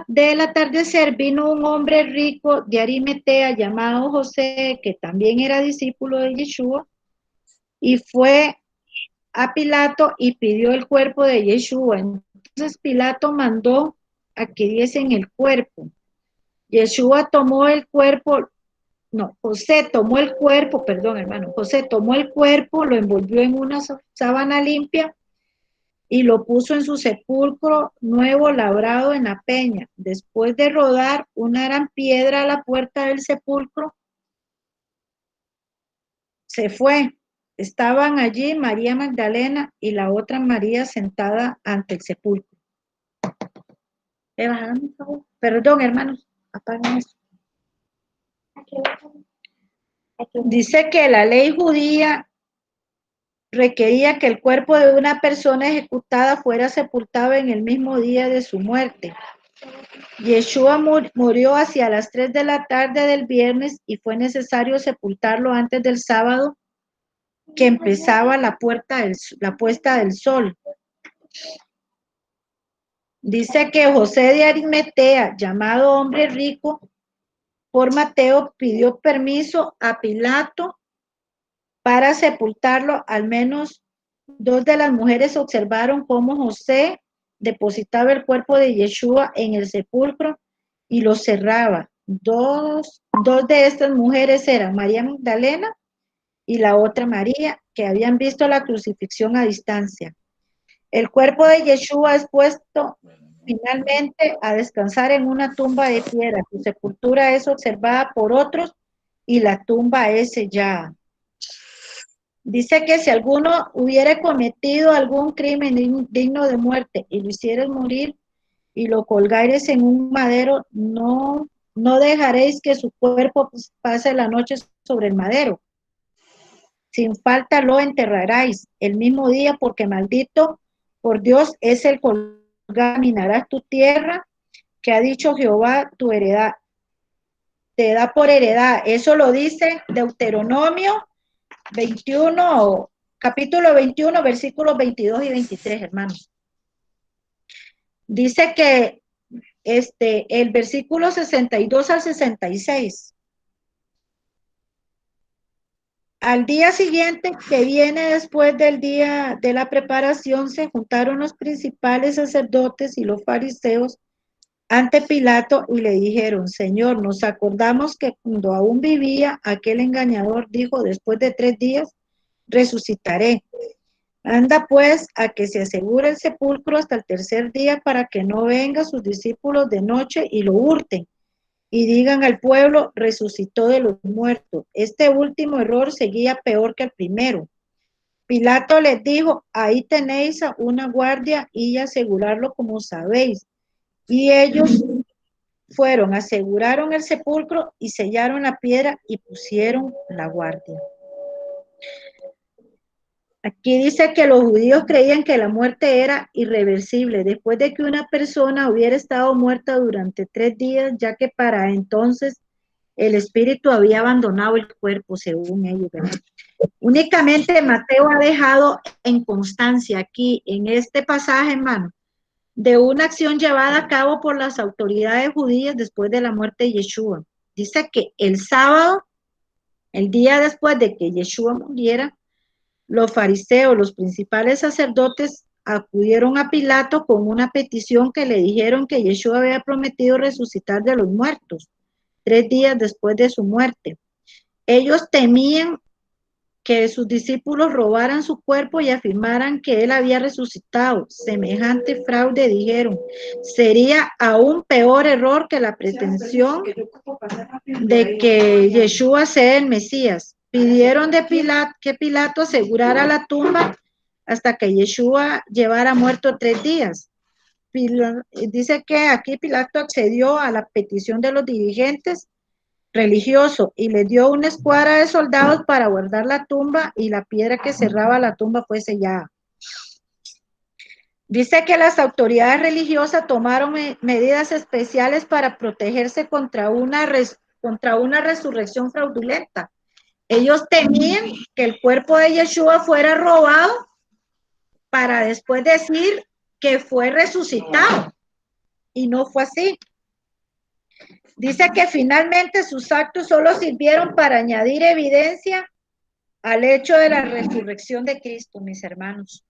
del atardecer vino un hombre rico de Arimatea llamado José, que también era discípulo de Yeshua, y fue a Pilato y pidió el cuerpo de Yeshua. Entonces Pilato mandó a que diesen el cuerpo. Yeshua tomó el cuerpo, no, José tomó el cuerpo, perdón hermano, José tomó el cuerpo, lo envolvió en una sábana limpia y lo puso en su sepulcro nuevo labrado en la peña. Después de rodar una gran piedra a la puerta del sepulcro, se fue. Estaban allí María Magdalena y la otra María sentada ante el sepulcro. Bajaron, por favor. Perdón, hermanos, apaguen eso. Dice que la ley judía requería que el cuerpo de una persona ejecutada fuera sepultado en el mismo día de su muerte. Yeshua murió hacia las 3 de la tarde del viernes y fue necesario sepultarlo antes del sábado, que empezaba la puesta del sol. Dice que José de Arimatea, llamado hombre rico por Mateo, pidió permiso a Pilato para sepultarlo. Al menos 2 de las mujeres observaron cómo José depositaba el cuerpo de Yeshua en el sepulcro y lo cerraba. Dos de estas mujeres eran María Magdalena y la otra María, que habían visto la crucifixión a distancia. El cuerpo de Yeshua es puesto finalmente a descansar en una tumba de piedra. Su sepultura es observada por otros y la tumba es sellada. Dice que si alguno hubiera cometido algún crimen digno de muerte y lo hicierais morir y lo colgares en un madero, no dejaréis que su cuerpo pase la noche sobre el madero. Sin falta lo enterraréis el mismo día, porque maldito por Dios es el colgar, minarás tu tierra, que ha dicho Jehová tu heredad, te da por heredad. Eso lo dice Deuteronomio 21, capítulo 21, versículos 22 y 23, hermanos. Dice que el versículo 62 al 66. Al día siguiente, que viene después del día de la preparación, se juntaron los principales sacerdotes y los fariseos ante Pilato y le dijeron: Señor, nos acordamos que cuando aún vivía aquel engañador dijo: después de 3 días resucitaré. Anda pues a que se asegure el sepulcro hasta el tercer día, para que no vengan sus discípulos de noche y lo hurten y digan al pueblo: resucitó de los muertos. Este último error seguía peor que el primero. Pilato les dijo: ahí tenéis a una guardia y asegurarlo como sabéis. Y ellos fueron, aseguraron el sepulcro y sellaron la piedra y pusieron la guardia. Aquí dice que los judíos creían que la muerte era irreversible después de que una persona hubiera estado muerta durante 3 días, ya que para entonces el espíritu había abandonado el cuerpo, según ellos, ¿verdad? Únicamente Mateo ha dejado en constancia aquí, en este pasaje, hermano, de una acción llevada a cabo por las autoridades judías después de la muerte de Yeshua. Dice que el sábado, el día después de que Yeshua muriera, los fariseos, los principales sacerdotes, acudieron a Pilato con una petición, que le dijeron que Yeshua había prometido resucitar de los muertos 3 días después de su muerte. Ellos temían que sus discípulos robaran su cuerpo y afirmaran que él había resucitado. Semejante fraude, dijeron, sería aún peor error que la pretensión de que Yeshua sea el Mesías. Pidieron que Pilato asegurara la tumba hasta que Yeshua llevara muerto 3 días. Dice que aquí Pilato accedió a la petición de los dirigentes religiosos y le dio una escuadra de soldados para guardar la tumba, y la piedra que cerraba la tumba fue sellada. Dice que las autoridades religiosas tomaron medidas especiales para protegerse contra una resurrección fraudulenta. Ellos temían que el cuerpo de Yeshua fuera robado para después decir que fue resucitado. y no fue así. Dice que finalmente sus actos solo sirvieron para añadir evidencia al hecho de la resurrección de Cristo, mis hermanos.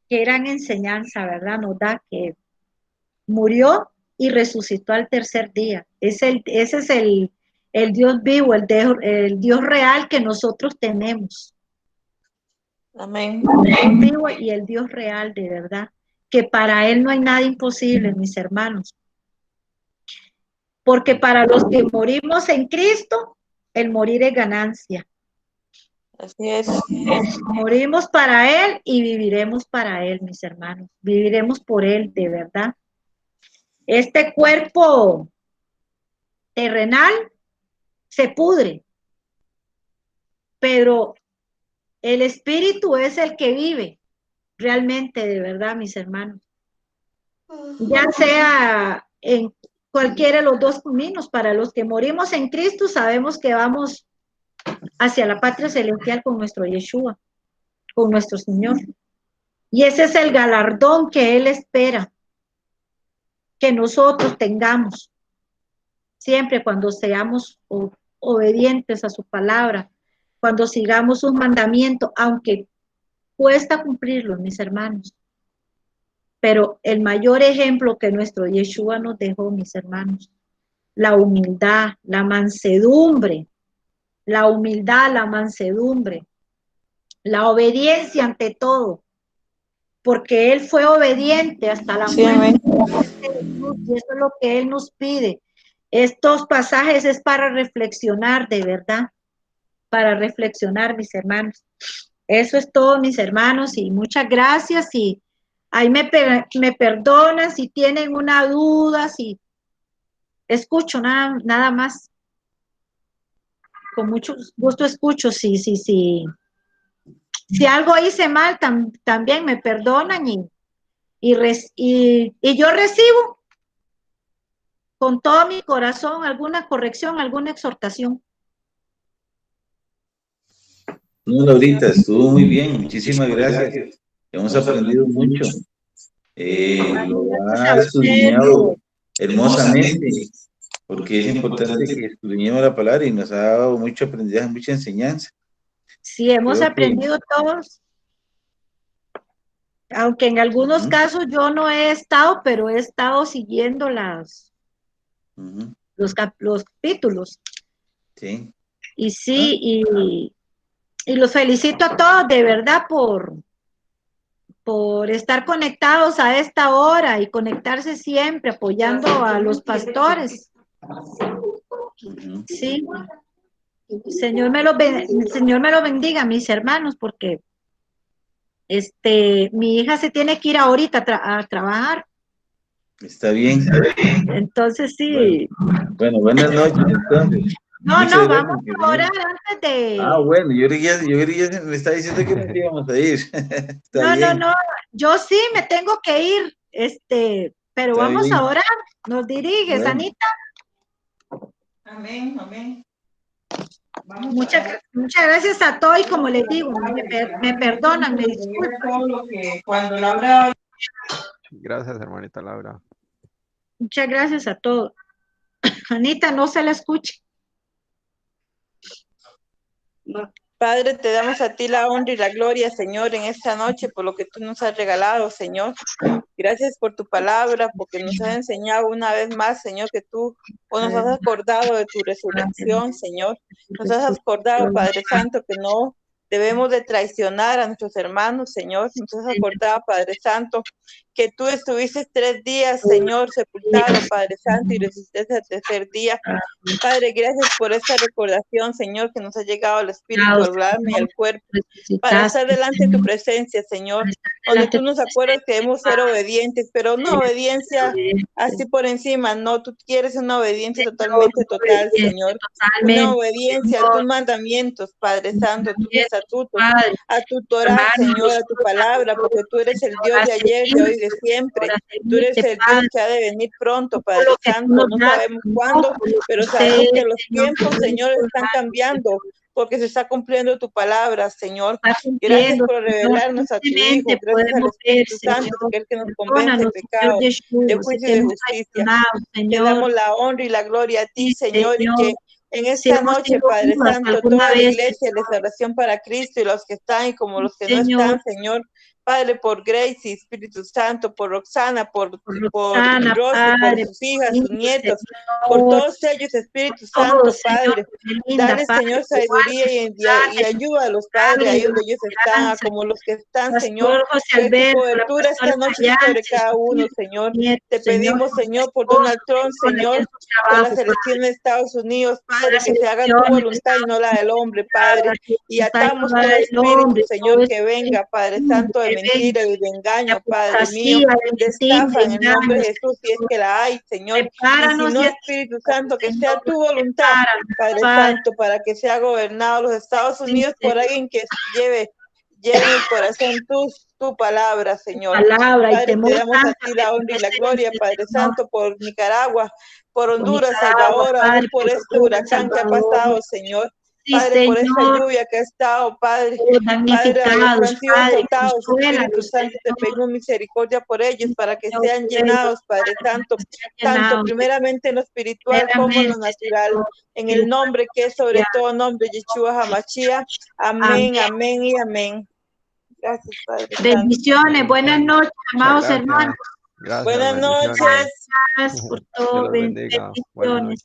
Qué gran enseñanza, ¿verdad? Nos da que murió y resucitó al tercer día. Ese es el Dios vivo, el Dios real que nosotros tenemos. Amén. El Dios vivo y el Dios real, de verdad. Que para Él no hay nada imposible, mis hermanos. Porque para los que morimos en Cristo, el morir es ganancia. Así es. Morimos para Él y viviremos para Él, mis hermanos. Viviremos por Él, de verdad. Este cuerpo terrenal se pudre, pero el espíritu es el que vive realmente, de verdad, mis hermanos. Ya sea en cualquiera de los dos caminos, para los que morimos en Cristo, sabemos que vamos hacia la patria celestial con nuestro Yeshua, con nuestro Señor. Y ese es el galardón que Él espera que nosotros tengamos, siempre cuando seamos obedientes a su palabra, cuando sigamos sus mandamientos, aunque cuesta cumplirlos, mis hermanos. Pero el mayor ejemplo que nuestro Yeshua nos dejó, mis hermanos, la humildad, la mansedumbre, la humildad, la mansedumbre, la obediencia ante todo, porque Él fue obediente hasta la muerte. Y eso es lo que Él nos pide. Estos pasajes es para reflexionar, de verdad, para reflexionar, mis hermanos. Eso es todo, mis hermanos, y muchas gracias. Y ahí me perdonan si tienen una duda, si escucho nada más. Con mucho gusto escucho, sí. Si algo hice mal, también me perdonan y yo recibo con todo mi corazón alguna corrección, alguna exhortación. No, Laurita, estuvo muy bien, muchísimas gracias. Hemos aprendido mucho. Lo ha escudriñado hermosamente, porque es importante que escudriñemos la palabra y nos ha dado mucho aprendizaje, mucha enseñanza. Sí, hemos aprendido todos. Aunque en algunos casos yo no he estado, pero he estado siguiendo los capítulos. Sí. Y sí, y los felicito a todos de verdad por estar conectados a esta hora y conectarse siempre apoyando a los pastores. Sí. Señor me lo bendiga, mis hermanos, porque mi hija se tiene que ir ahorita a trabajar. Está bien. Entonces sí. Bueno, buenas noches entonces. No, vamos a orar antes de... Bueno, yo creo que me está diciendo que nos íbamos a ir. No, yo sí me tengo que ir, pero está vamos bien. A orar. Nos diriges, Anita. Amén. Muchas gracias a todos y como les digo, me perdonan, me disculpan. Cuando Laura... Gracias, hermanita Laura. Muchas gracias a todos. Anita, no se la escuche. Padre, te damos a ti la honra y la gloria, Señor, en esta noche por lo que tú nos has regalado, Señor. Gracias por tu palabra, porque nos has enseñado una vez más, Señor, que tú nos has acordado de tu resurrección, Señor. Nos has acordado, Padre Santo, que no debemos de traicionar a nuestros hermanos, Señor. Nos has acordado, Padre Santo, que tú estuviste 3 días, Señor, sepultado, Padre Santo, y resucitaste al tercer día. Padre, gracias por esta recordación, Señor, que nos ha llegado al espíritu, al alma y al cuerpo, para estar delante de tu presencia, Señor, donde tú nos acuerdas que debemos ser obedientes, pero no obediencia así por encima, no, tú quieres una obediencia totalmente total, Señor, una obediencia a tus mandamientos, Padre Santo, a tus estatutos, a tu Torah, Señor, a tu palabra, porque tú eres el Dios de ayer, de hoy, de siempre, tú eres el Dios que ha de venir pronto, Padre Santo, no sabemos cuándo, pero sabemos que los tiempos, Señor, están cambiando porque se está cumpliendo tu palabra, Señor. Está Gracias cumpliendo, por Señor. revelarnos a tu Hijo. Tristemente Gracias al podemos ver, Espíritu Santo, Señor, que es el que nos convence de perdónanos, pecado, Señor Yeshua, de si juicio te y de hemos justicia. traicionado, Te Señor. damos la honra y la gloria a ti, Sí, Señor, y Señor. que en Si esta hemos noche, sido Padre vivas Santo, alguna toda la vez, iglesia Señor. les oración para Cristo y los que están y como los que no Señor. están, Señor. Padre, por Grace y Espíritu Santo, por Roxana, por Roxana, Rosy, por Padre, sus hijas, sus Niño, nietos, Señor, por todos ellos, Espíritu todo, Santo, Señor, Padre. linda, Dale, Padre, Señor, sabiduría y ayuda a los padres ahí donde ellos están, a como los que están, Señor. Pastor José Que tu Alberto, la cobertura esta pastora noche esté sobre Mayance, cada sus uno, hijos, Señor. nietos, Te Señor, pedimos, su Señor, por esposo, Donald Trump, Señor, allá Señor, en su por las trabajo, elecciones de Estados Unidos, Padre, las que se haga tu elecciones de voluntad y no la del hombre, Padre. Y atamos todo el espíritu, hombre, Señor, todo que venga, Padre Santo, de que venga, mentira y de de engaño, Padre mío, apostasía, de de mentir, estafa de en el nombre engaño, de Jesús, si es Señor. que la hay, Señor. Y si Prepáranos no, y Espíritu Santo, que sea Señor, tu voluntad, prepáranos, Padre Padre. Santo, para que sea gobernado los Estados Sí, Unidos por Señor. alguien que lleve en el corazón tu palabra, Señor. Palabra y Padre, temor te damos a santo ti que la tu honra y la gloria, presencia, Padre Señor, Santo, por Nicaragua, por por Honduras, Nicaragua, Salvador, Padre, aún por por este Honduras, huracán que ha Salvador. pasado, Señor. Sí, Padre, por esta Señor, lluvia que ha estado, Padre. todos Padre, a los que damnificados, han sido Padre, azotados, Espíritu consuélalos, Santo, te Señor. pedimos misericordia por ellos, para que Señor, sean cuídalos, llenados, Padre Santo, que sean tanto llenados, primeramente en lo espiritual como en lo primeramente, natural, Señor, en y el nombre que es sobre ya. todo nombre, Yeshua HaMashiach. Amén, Amén. amén y amén. Gracias, Padre Santo. Bendiciones, buenas noches, amados Muchas hermanos. gracias. Gracias, Buenas bendiciones. noches. Gracias por Dios todo. los bendiga. Buenas Bendiciones. noches.